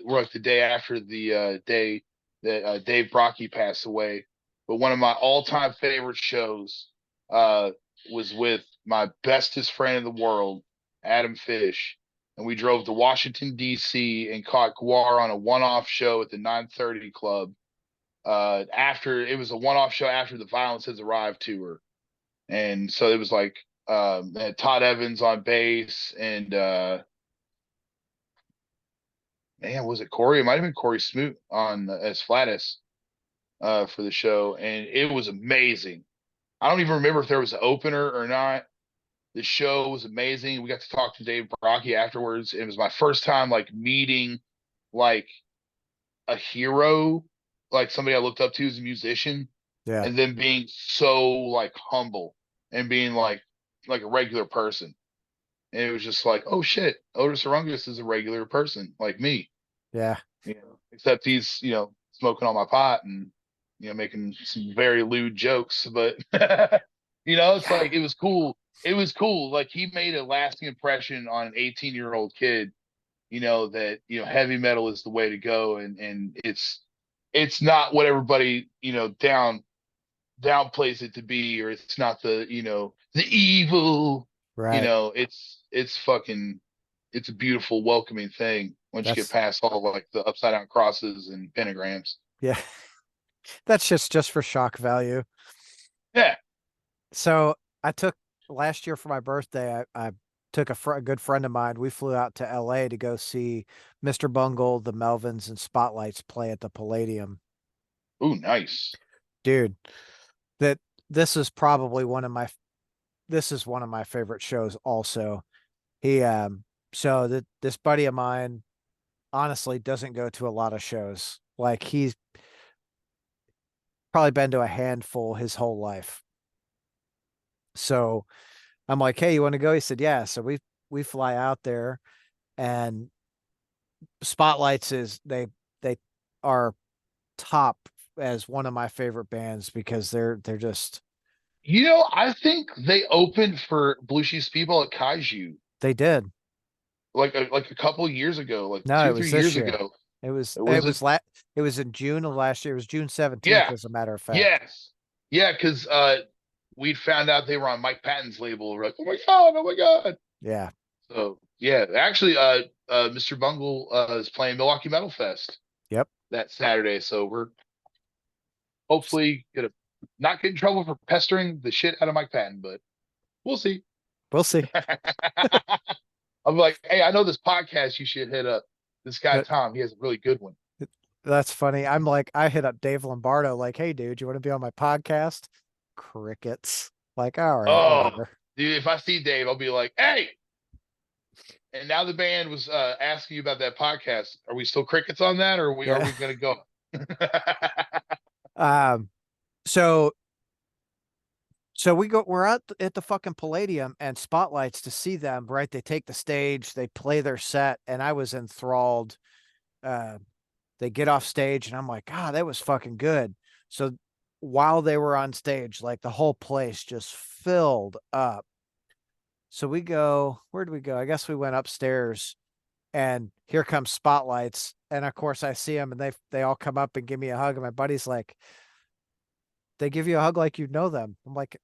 we're like the day after the day that Dave Brocky passed away, but one of my all-time favorite shows uh, was with my bestest friend in the world, Adam Fish, and we drove to Washington D.C. and caught Guar on a one-off show at the 9:30 Club. After it was a one-off show after the Violence Has Arrived tour, and so it was like they had Todd Evans on bass and man, was it Corey? It might have been Corey Smoot on as Flatus for the show, and it was amazing. I don't even remember if there was an opener or not. The show was amazing. We got to talk to Dave Brocky afterwards. It was my first time like meeting like a hero, like somebody I looked up to as a musician, yeah, and then being so like humble and being like a regular person. And it was just like, oh shit, Otis Arungus is a regular person like me, yeah. except he's, smoking on my pot and, making some very lewd jokes. But, it's like, it was cool. It was cool. Like he made a lasting impression on an 18-year-old kid, that, heavy metal is the way to go. And it's not what everybody, downplays it to be, or it's not the evil, Right. it's fucking, it's a beautiful welcoming thing once you get That's past all like the upside down crosses and pentagrams. yeah. That's just for shock value. Yeah. So I took last year for my birthday. I took a good friend of mine. We flew out to LA to go see Mr. Bungle, the Melvins, and Spotlights play at the Palladium. Ooh, nice. Dude, that this is probably one of my favorite shows also. He so that this buddy of mine honestly doesn't go to a lot of shows. Like he's probably been to a handful his whole life. So I'm like, "Hey, you want to go?" He said, "Yeah." So we fly out there, and Spotlights is they are top as one of my favorite bands because they're just I think they opened for Belushi's people at Kaiju they did. like a couple years ago, like No, two it or three was this years year. ago. It was Was it? it was in June of last year. It was June 17th, Yeah. as a matter of fact. Yes. Yeah, because we'd found out they were on Mike Patton's label. We're like, oh my God, oh my God. Yeah. So yeah, actually, Mr. Bungle is playing Milwaukee Metal Fest Yep. that Saturday. So we're S- hopefully gonna not get in trouble for pestering the shit out of Mike Patton, but we'll see. We'll see. I'm like, hey, I know this podcast you should hit up. This guy That Tom, he has a really good one. that's funny. I'm like, I hit up Dave Lombardo, like, "Hey, dude, you want to be on my podcast?" Crickets. Like, all right, Oh, whatever. dude, if I see Dave, I'll be like, hey. And now the band was asking you about that podcast. Are we still crickets on that, or are Yeah. we gonna go? Um, so So we're out at the fucking Palladium and spotlights to see them, right? They take the stage, they play their set, and I was enthralled. Uh, they get off stage, and I'm like, God, that was fucking good. So while they were on stage, like the whole place just filled up. So we go, where did we go? I guess we went upstairs, and here comes spotlights. And of course, I see them, and they all come up and give me a hug. And my buddy's like, they give you a hug like you know them. I'm like,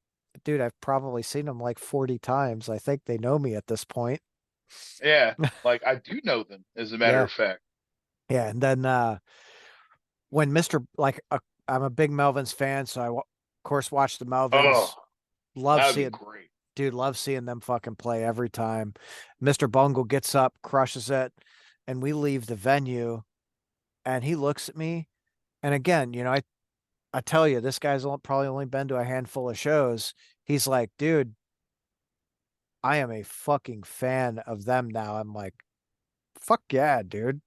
dude, I've probably seen them like 40 times. I think they know me at this point. Yeah, like I do know them, as a matter Yeah. of fact. Yeah. And then when Mr. like I'm a big Melvins fan, so of course watch the Oh, Melvins. Love that would be seeing great. dude, love seeing them fucking play every time. Mr. Bungle gets up, crushes it, and we leave the venue and he looks at me. And again, I tell you, this guy's probably only been to a handful of shows. He's like, dude, I am a fucking fan of them now. I'm like, fuck yeah, dude.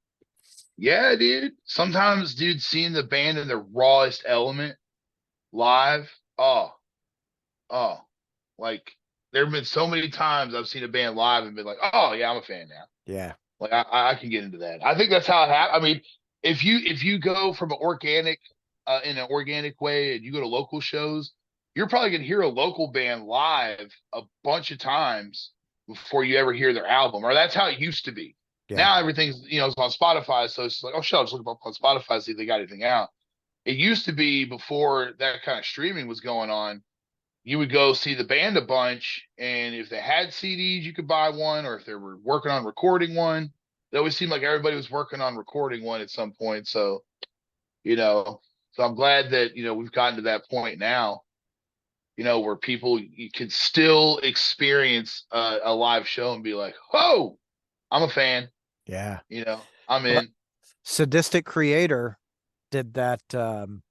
Yeah, dude. Sometimes, dude, seeing the band in their rawest element live, oh, oh, like there have been so many times I've seen a band live and been like, oh yeah, I'm a fan now. Yeah. Like I can get into that. I think that's how it happens. I mean, if you go from an organic in an organic way and you go to local shows, you're probably gonna hear a local band live a bunch of times before you ever hear their album. Or that's how it used to be. Yeah. Now everything's it's on Spotify, so it's like, oh shit, I'll just look up on Spotify, see if they got anything out. It used to be before that kind of streaming was going on, you would go see the band a bunch, and if they had CDs, you could buy one, or if they were working on recording one. It always seemed like everybody was working on recording one at some point. So, you know, so I'm glad that, we've gotten to that point now, where people you can still experience a live show and be like, oh, I'm a fan, Yeah. I'm Well, in, Sadistic Creator did that. I'm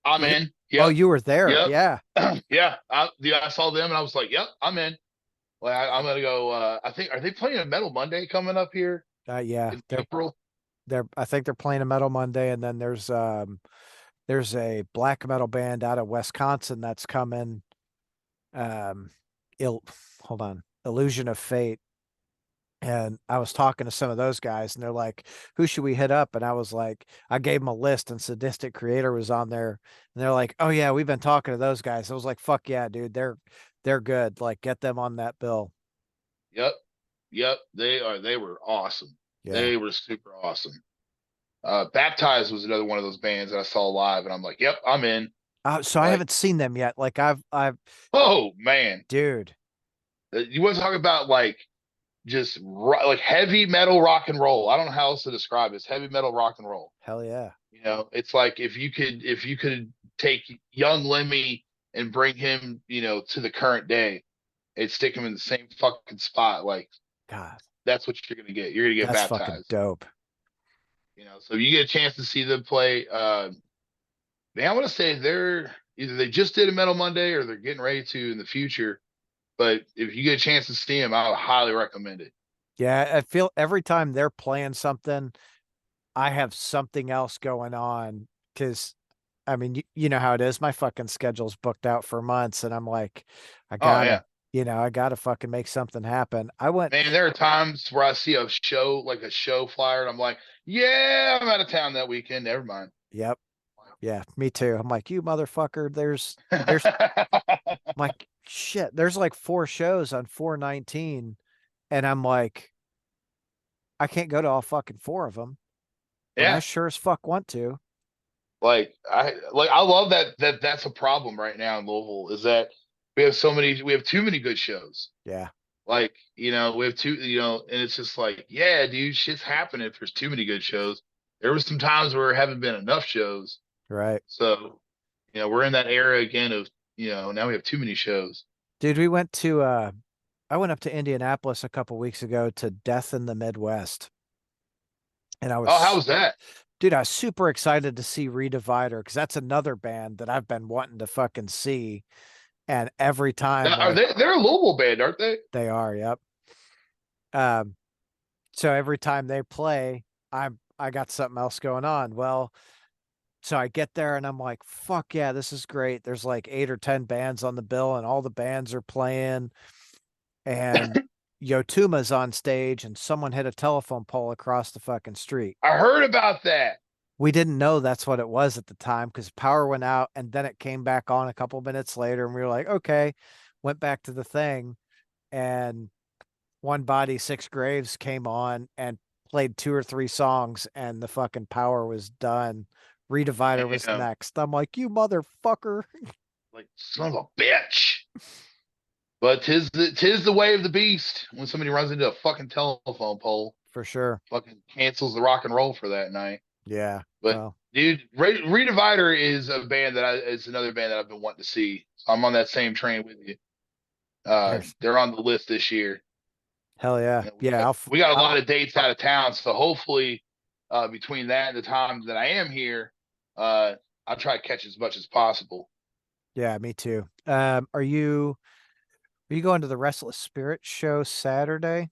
Yeah. in. Oh, Yep. you were there. Yep. Yeah. Yeah. I saw them and I was like, yep, I'm in. Like I'm gonna go. I think, are they playing a Metal Monday coming up here Yeah. in April? I think they're playing a metal Monday, and then there's a black metal band out of Wisconsin that's coming. Um, ill hold on. Illusion of Fate. And I was talking to some of those guys, and they're like, "Who should we hit up?" And I was like, I gave them a list, and Sadistic Creator was on there. And they're like, "Oh yeah, we've been talking to those guys." I was like, "Fuck yeah, dude, they're good. Like, get them on that bill." Yep, yep. They were awesome. Yeah. They were super awesome. Baptized was another one of those bands that I saw live, and I'm like, yep, I'm in. So I Like, haven't seen them yet. Like I've, oh man, dude, you want to talk about like just like heavy metal rock and roll? I don't know how else to describe it. It's heavy metal rock and roll. hell yeah, It's like if you could take young Lemmy and bring him, to the current day and stick him in the same fucking spot, like God, that's what you're gonna get. You're gonna get that's fucking baptized. dope. So you get a chance to see them play. Man, I want to say they're either they just did a Metal Monday or they're getting ready to in the future. But if you get a chance to see them, I would highly recommend it. Yeah, I feel every time they're playing something, I have something else going on because I mean, you know how it is. My fucking schedule's booked out for months, and I'm like, I Oh gotta, yeah, I gotta fucking make something happen. I went, man. There are times where I see a show like a show flyer, and I'm like, yeah, I'm out of town that weekend. Never mind. yep, yeah, me too. I'm like, you motherfucker, there's I'm like, shit, there's like four shows on 419, and I'm like, I can't go to all fucking four of them, but I Yeah, sure as fuck want to. I love that's a problem right now in Louisville is that we have too many good shows. Yeah, Like, we have two, and it's just like, yeah, dude, shit's happening if there's too many good shows. There was some times where there haven't been enough shows. right. So, we're in that era again of, now we have too many shows. Dude, I went up to Indianapolis a couple weeks ago to Death in the Midwest. And Oh, how was that? dude, I was super excited to see Redivider because that's another band that I've been wanting to fucking see. And every time, Now, are like, they're a Louisville band, aren't they? they are, yep. Um, so every time they play, I got something else going on. Well, So I get there and I'm like, fuck yeah, this is great. There's like 8 or 10 bands on the bill and all the bands are playing. And Yotuma's on stage and someone hit a telephone pole across the fucking street. I heard about that. We didn't know that's what it was at the time because power went out and then it came back on a couple minutes later. And we were like, okay, went back to the thing. And One Body, Six Graves came on and played 2 or 3 songs and the fucking power was done. Redivider was Damn. next. I'm like, you motherfucker. Like, son of a bitch. But tis the way of the beast when somebody runs into a fucking telephone pole. For sure. Fucking cancels the rock and roll for that night. Yeah. But Well, dude, Redivider is a band that is another band that I've been wanting to see. So I'm on that same train with you. there's They're on the list this year. hell yeah. You know, Yeah. we got a lot of dates out of town, so hopefully, between that and the time that I am here, I'll try to catch as much as possible. Yeah, me too. Are you going to the Restless Spirit show Saturday?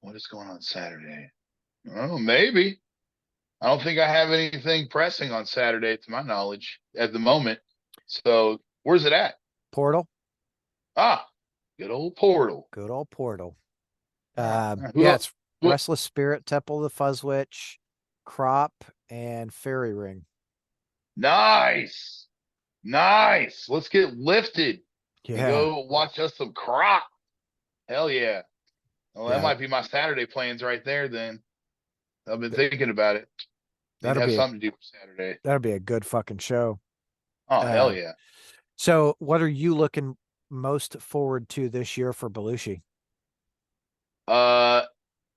What is going on Saturday? Oh, maybe. I don't think I have anything pressing on Saturday, to my knowledge, at the moment. So, where's it at? Portal? Ah, good old Portal. Good old Portal. Who, Yeah, it's who, Restless Spirit, Temple of the Fuzzwitch, Crop, and Fairy Ring. nice, nice. Let's get lifted and Yeah. go watch us some crop. Hell yeah. Well, that Yeah. might be my Saturday plans right there. Then I've been th- thinking about it. Need to That'll have be a something to do for Saturday. that'll be a good fucking show. Oh hell Uh, yeah. so what are you looking most forward to this year for Belushi? Uh,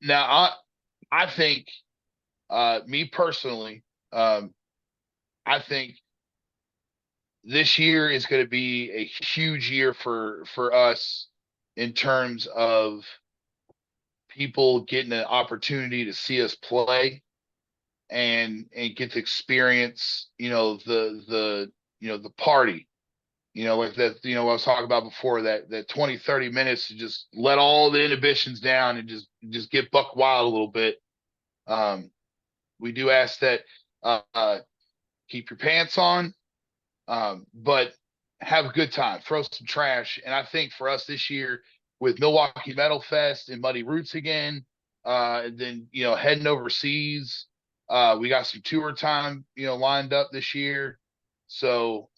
now I think me personally, I think this year is going to be a huge year for us in terms of people getting an opportunity to see us play and get to experience, the party, like that, what I was talking about before, that 20-30 minutes to just let all the inhibitions down and just get buck wild a little bit. Um, we do ask that keep your pants on, but have a good time, throw some trash. And I think for us this year with Milwaukee Metal Fest and Muddy Roots again, and then heading overseas, we got some tour time lined up this year. So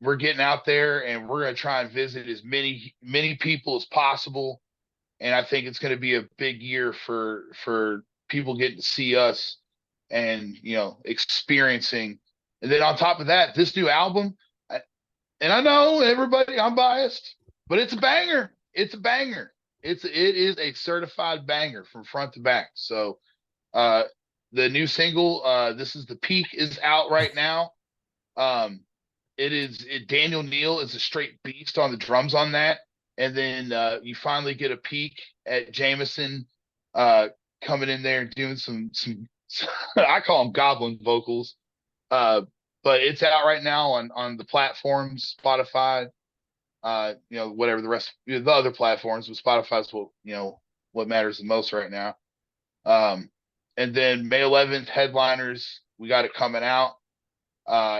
we're getting out there and we're going to try and visit as many people as possible. And I think it's going to be a big year for people getting to see us and experiencing. And then on top of that, this new album, and I know everybody, I'm biased, but it's a banger. It's a banger. It is a certified banger from front to back. So uh the new single, This Is the Peak, is out right now. Um Daniel Neal is a straight beast on the drums on that. And then you finally get a peek at Jameson uh coming in there and doing some I call them goblin vocals. Uh but it's out right now on the platforms, Spotify, whatever the rest, the other platforms, but Spotify's what matters the most right now. Um, and then May 11th headliners, we got it coming out.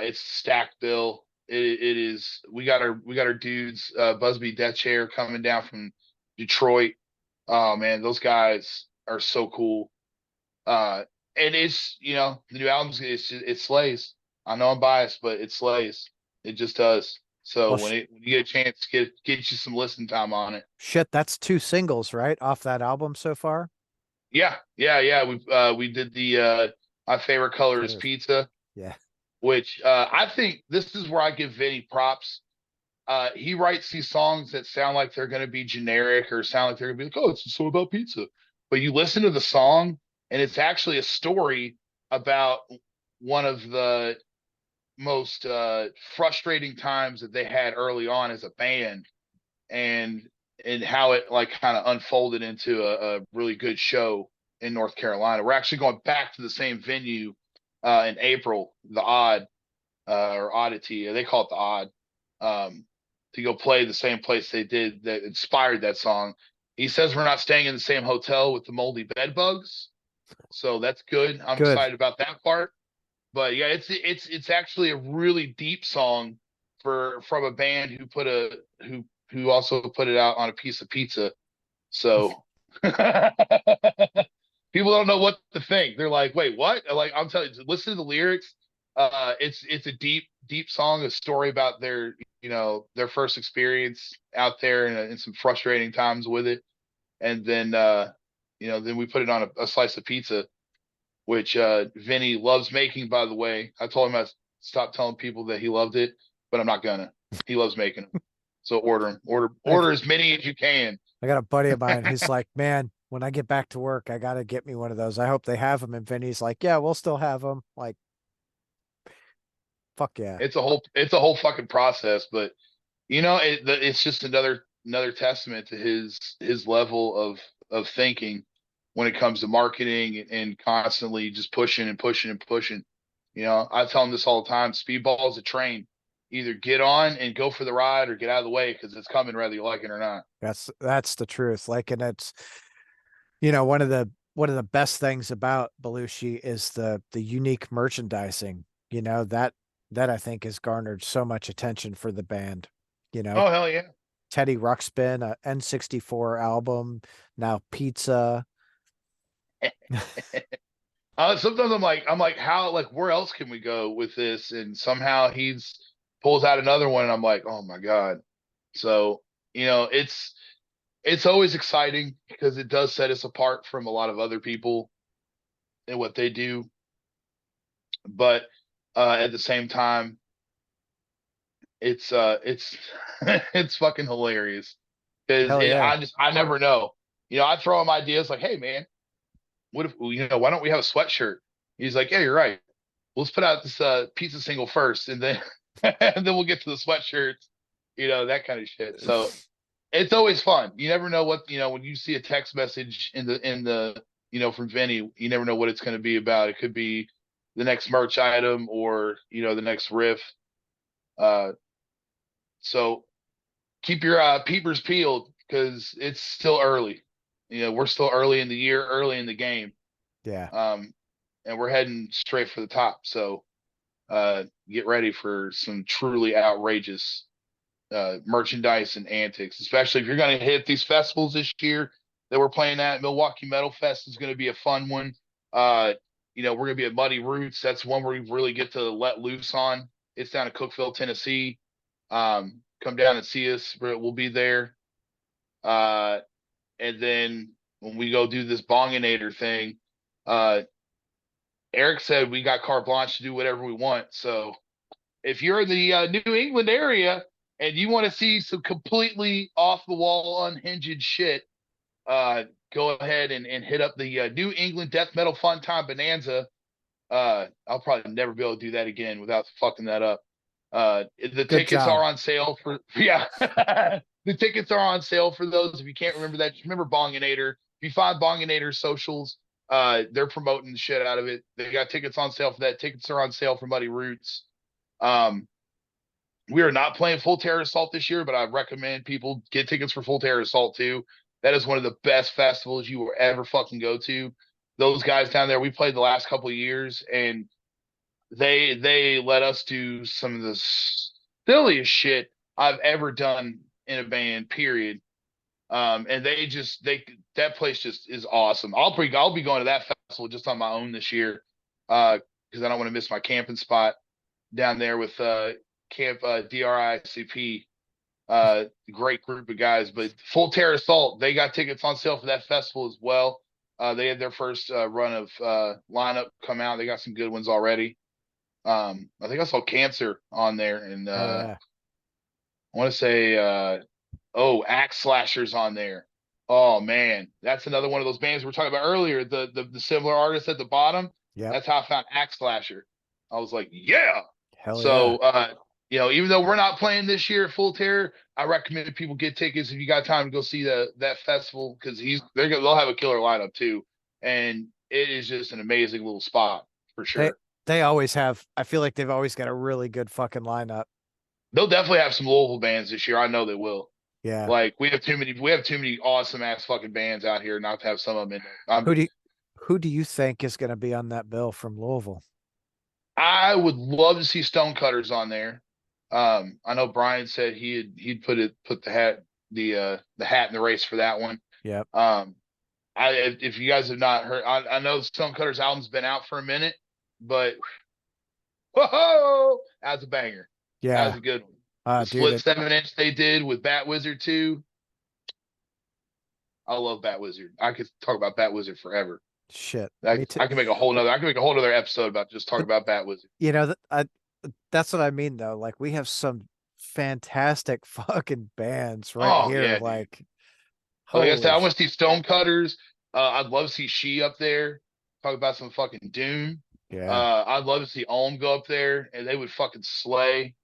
It's stacked bill. It is. We got our dudes, Busby Death Chair, coming down from Detroit. Oh man, those guys are so cool. Uh, and it's the new album, it slays. I know I'm biased, but it slays. It just does. So Well, when you get a chance, get you some listen time on it. shit, that's 2 singles, right? Off that album so far. Yeah, yeah, yeah. We did the My Favorite Color Is Colors. Pizza, Yeah. which I think this is where I give Vinny props. He writes these songs that sound like they're going to be generic or sound like they're going to be like, oh, it's a song about pizza. But you listen to the song, and it's actually a story about one of the most frustrating times that they had early on as a band, and how it like kind of unfolded into a really good show in North Carolina. We're actually going back to the same venue in April, the Odd, or Oddity, they call it the Odd, to go play the same place they did that inspired that song. He says we're not staying in the same hotel with the moldy bed bugs, So that's good. I'm Good. excited about that part. But yeah, it's actually a really deep song for from a band who put a who also put it out on a piece of pizza. So people don't know what to think. They're like, "Wait, what?" Like I'm telling you, listen to the lyrics. It's a deep song, a story about their their first experience out there and some frustrating times with it. And then then we put it on a slice of pizza, which Vinny loves making. By the way, I told him I stopped telling people that he loved it, but I'm not gonna. He loves making them, so order them. I, Order as many as you can. I got a buddy of mine. He's like, man, when I get back to work, I got to get me one of those. I hope they have them. And Vinny's like, yeah, we'll still have them. Like, fuck yeah. It's a whole fucking process, but it's just another testament to his level of thinking when it comes to marketing and constantly just pushing and pushing and pushing. I tell him this all the time: speedball is a train. Either get on and go for the ride, or get out of the way because it's coming, whether you like it or not. That's the truth. Like, and it's, one of the best things about Belushi is the unique merchandising, that I think has garnered so much attention for the band. You know, Oh hell yeah! Teddy Ruxpin, a N64 album, now pizza. Sometimes I'm like, how, like, where else can we go with this? And somehow he's pulls out another one, and I'm like, oh my god. So it's always exciting because it does set us apart from a lot of other people and what they do. But at the same time, it's it's fucking hilarious because Hell yeah. I never know. I throw him ideas like, hey man, what if why don't we have a sweatshirt? He's like, yeah, you're right. Let's put out this pizza single first, and then and then we'll get to the sweatshirts, that kind of shit. So it's always fun. You never know what when you see a text message in the from Vinny, you never know what it's going to be about. It could be the next merch item or the next riff. Uh, so keep your peepers peeled because it's still early. We're still early in the year, early in the game, Yeah. um, and we're heading straight for the top. So get ready for some truly outrageous merchandise and antics, especially if you're going to hit these festivals this year that we're playing at. Milwaukee Metal Fest is going to be a fun one. We're going to be at Muddy Roots. That's one where we really get to let loose on. It's down in Cookeville, Tennessee. Come down and see us. We'll be there. Uh, and then when we go do this Bonginator thing, uh, Eric said we got carte blanche to do whatever we want. So if you're in the New England area and you want to see some completely off the wall, unhinged shit, uh, go ahead and hit up the New England Death Metal Fun Time Bonanza. I'll probably never be able to do that again without fucking that up. The Good tickets job. are on sale for yeah. The tickets are on sale for those. If you can't remember that, just remember Bonginator. If you find Bonginator socials, they're promoting the shit out of it. They got tickets on sale for that. Tickets are on sale for Muddy Roots. Um, we are not playing Full Terror Assault this year, but I recommend people get tickets for Full Terror Assault too. That is one of the best festivals you will ever fucking go to. Those guys down there, we played the last couple of years, and they let us do some of the silliest shit I've ever done in a band. Period. And they that place just is awesome. I'll be going to that festival just on my own this year, because I don't want to miss my camping spot down there with Camp DRICP. Great group of guys. But Full Terror Assault, they got tickets on sale for that festival as well. They had their first run of lineup come out. They got some good ones already. I think I saw Cancer on there, and Oh yeah. I want to say Axe Slasher's on there. Oh man, that's another one of those bands we were talking about earlier. The similar artist at the bottom. Yep. That's how I found Axe Slasher. I was like, yeah. Hell yeah. So even though we're not playing this year at Full Terror, I recommend people get tickets if you got time to go see that festival because they'll have a killer lineup too, and it is just an amazing little spot for They sure. they always have, I feel like they've always got a really good fucking lineup. They'll definitely have some Louisville bands this year. I know they will. Yeah. Like we have too many awesome ass fucking bands out here not to have some of them in there. Who do you Who do you think is going to be on that bill from Louisville? I would love to see Stonecutters on there. I know Brian said he'd put the hat in the race for that one. Yep. Um, if you guys have not heard, I know Stonecutters album's been out for a minute, but whoa, that's a banger. That was Yeah. a good one. The Dude, split 7 inch they did with Bat Wizard 2. I love Bat Wizard. I could talk about Bat Wizard forever. shit. I, Me too. I can make a whole nother. I can make a whole other episode about just talking But about Bat Wizard. that's what I mean though. Like we have some fantastic fucking bands right Oh here. yeah, dude. Like, Like I said, holy I sh want to see Stonecutters. I'd love to see She up there. Talk about some fucking Doom. yeah. I'd love to see Ohm go up there, and they would fucking slay.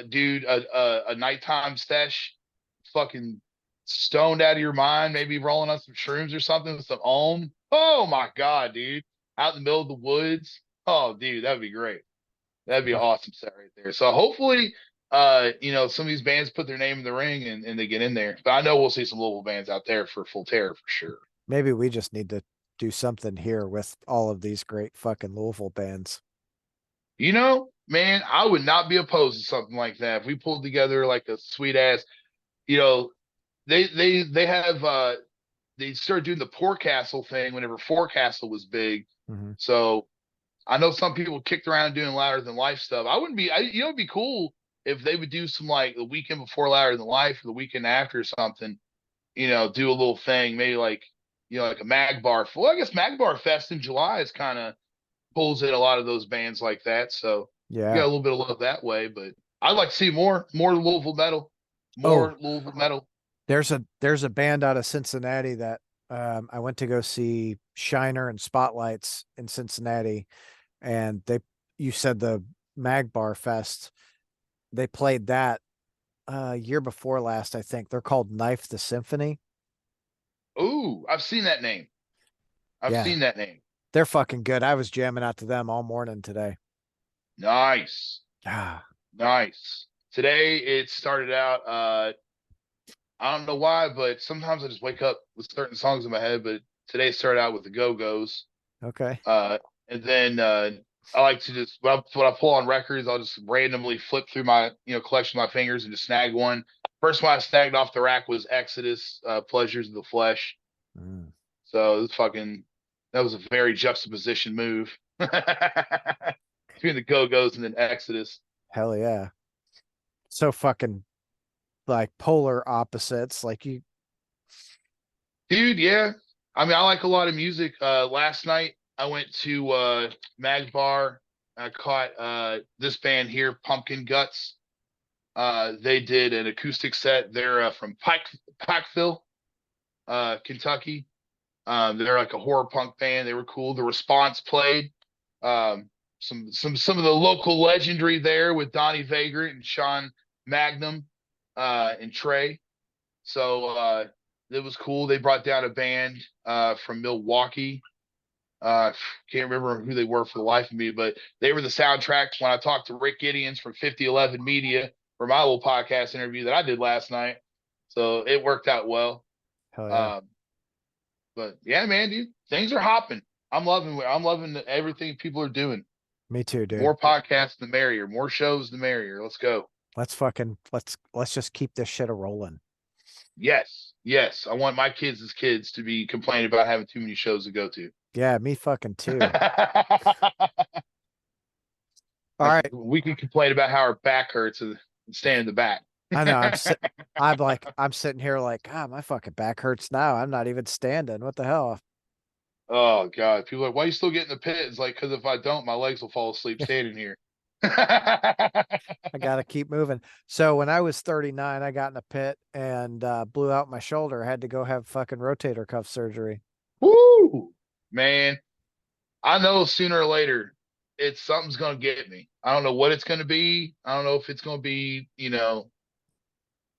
Dude, a nighttime sesh, fucking stoned out of your mind, maybe rolling on some shrooms or something with some Ohm. Oh my god, dude! Out in the middle of the woods. Oh, dude, that'd be great. That'd be an Uh, awesome set right there. So hopefully, some of these bands put their name in the ring and they get in there. But I know we'll see some Louisville bands out there for Full Terror for sure. Maybe we just need to do something here with all of these great fucking Louisville bands. Man, I would not be opposed to something like that. If we pulled together like a sweet ass, you know, they started doing the Forecastle thing whenever Forecastle was big. Hmm. So I know some people kicked around doing Louder Than Life stuff. I wouldn't be, it'd be cool if they would do some like the weekend before Louder Than Life or the weekend after or something. Do a little thing, maybe like a Mag Bar. Well, I guess Mag Bar Fest in July is kind of pulls in a lot of those bands like that. So you got Yeah. a little bit of love that way. But I'd like to see more Louisville metal, Oh, more Louisville metal. there's a band out of Cincinnati that I went to go see Shiner and Spotlights in Cincinnati, and you said the Magbar Fest. They played that year before last, I think. They're called Knife the Symphony. Ooh, I've seen that name. I've Yeah, seen that name. they're fucking good. I was jamming out to them all morning today. Nice. Ah, Nice. Today it started out I don't know why, but sometimes I just wake up with certain songs in my head, but today started out with the Go-Go's. okay. And then I like to just when I pull on records, I'll just randomly flip through my collection of my fingers and just snag one. First one I snagged off the rack was Exodus, Pleasures of the Flesh. Mm, So that was a very juxtaposition move between the Go-Go's and then Exodus. hell yeah. So fucking like polar opposites. Like you, Dude, yeah. I mean, I like a lot of music. Last night I went to Mag Bar. I caught this band here, Pumpkin Guts. They did an acoustic set. They're from Pikeville, Kentucky. They're like a horror punk band. They were cool. The Response played. Um, some of the local legendary there with Donnie Vagrant and Sean Magnum and Trey. So it was cool. They brought down a band from Milwaukee. Can't remember who they were for the life of me, but they were the soundtrack when I talked to Rick Gideons from 5011 Media for my little podcast interview that I did last night. So it worked out well. hell yeah. Um, but yeah, man, dude, things are hopping. I'm loving everything people are doing. Me too, dude. More podcasts, the merrier. More shows, the merrier. Let's go. Let's just keep this shit a rolling. Yes, yes. I want my kids as kids to be complaining about having too many shows to go to. Yeah, me fucking too. All Like right. we can complain about how our back hurts and stand in the back. I know I'm sitting here like, ah, my fucking back hurts now. I'm not even standing. What the hell? Oh God, people are like, why are you still getting the pit? It's like because if I don't, my legs will fall asleep standing here. I gotta keep moving. So when I was 39, I got in a pit and blew out my shoulder. I had to go have fucking rotator cuff surgery. Woo, man! I know sooner or later it's something's gonna get me. I don't know what it's gonna be. I don't know if it's gonna be,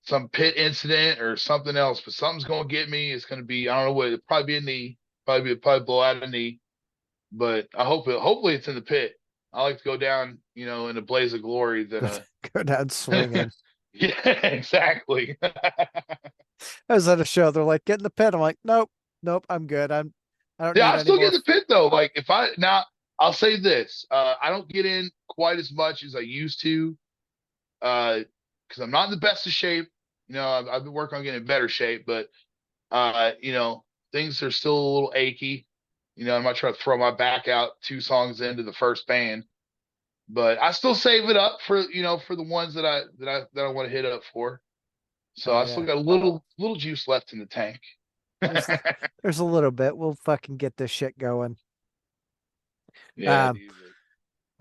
some pit incident or something else, but something's gonna get me. It's gonna be, I don't know what, it'll probably be a knee, probably blow out a knee. But hopefully it's in the pit. I like to go down, in a blaze of glory than Go, a go down swinging. yeah, exactly. I was at a show. They're like, get in the pit. I'm like, nope, nope, I'm good. I don't Yeah, need I any still more. get the pit though. Like if I now, I'll say this: I don't get in quite as much as I used to, because I'm not in the best of shape. I've been working on getting in better shape, but things are still a little achy. I'm not trying to throw my back out 2 songs into the first band, but I still save it up for the ones that I want to hit up for. So Hell I still yeah. got a little juice left in the tank. There's there's a little bit. We'll fucking get this shit going. Yeah, Um, dude.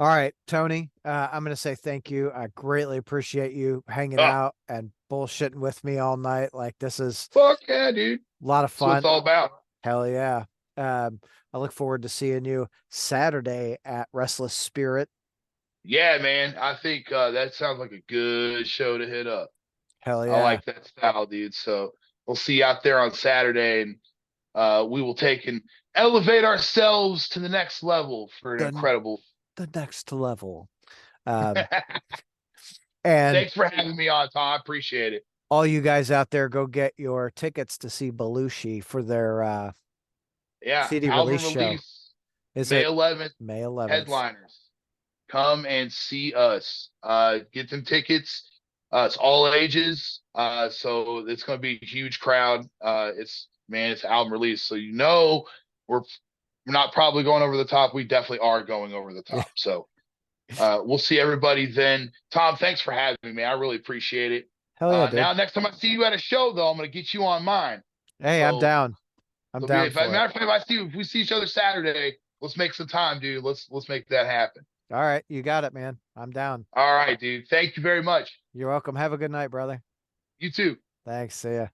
all right, Tony. I'm gonna say thank you. I greatly appreciate you hanging Oh, out and bullshitting with me all night. Like this is fuck yeah, dude. a lot of That's what it's fun. all about. Hell yeah. I look forward to seeing you Saturday at Restless Spirit. Yeah, man. I think that sounds like a good show to hit up. Hell I yeah. like that style, dude. So we'll see you out there on Saturday, and we will take and elevate ourselves to the next level for an The incredible. the next level. Um, and Thanks for having me on, Tom. I appreciate it. all you guys out there, go get your tickets to see Belushi for their Yeah, CD release album show. release Is May it 11th. May 11th? Headliners, come and see us. Get them tickets. It's all ages, so it's going to be a huge crowd. It's album release, so we're we're not probably going over the top. We definitely are going over the Yeah. top. So we'll see everybody then. Tom, thanks for having me. I really appreciate it. Hell yeah, dude. Now, next time I see you at a show, though, I'm going to get you on mine. Hey, I'm So, down. I'm so down if I, for it. matter of fact, if we see each other Saturday, let's make some time, dude. Let's make that happen. All right, you got it, man. I'm down. All right, dude. Thank you very much. You're welcome. Have a good night, brother. You too. Thanks. See ya.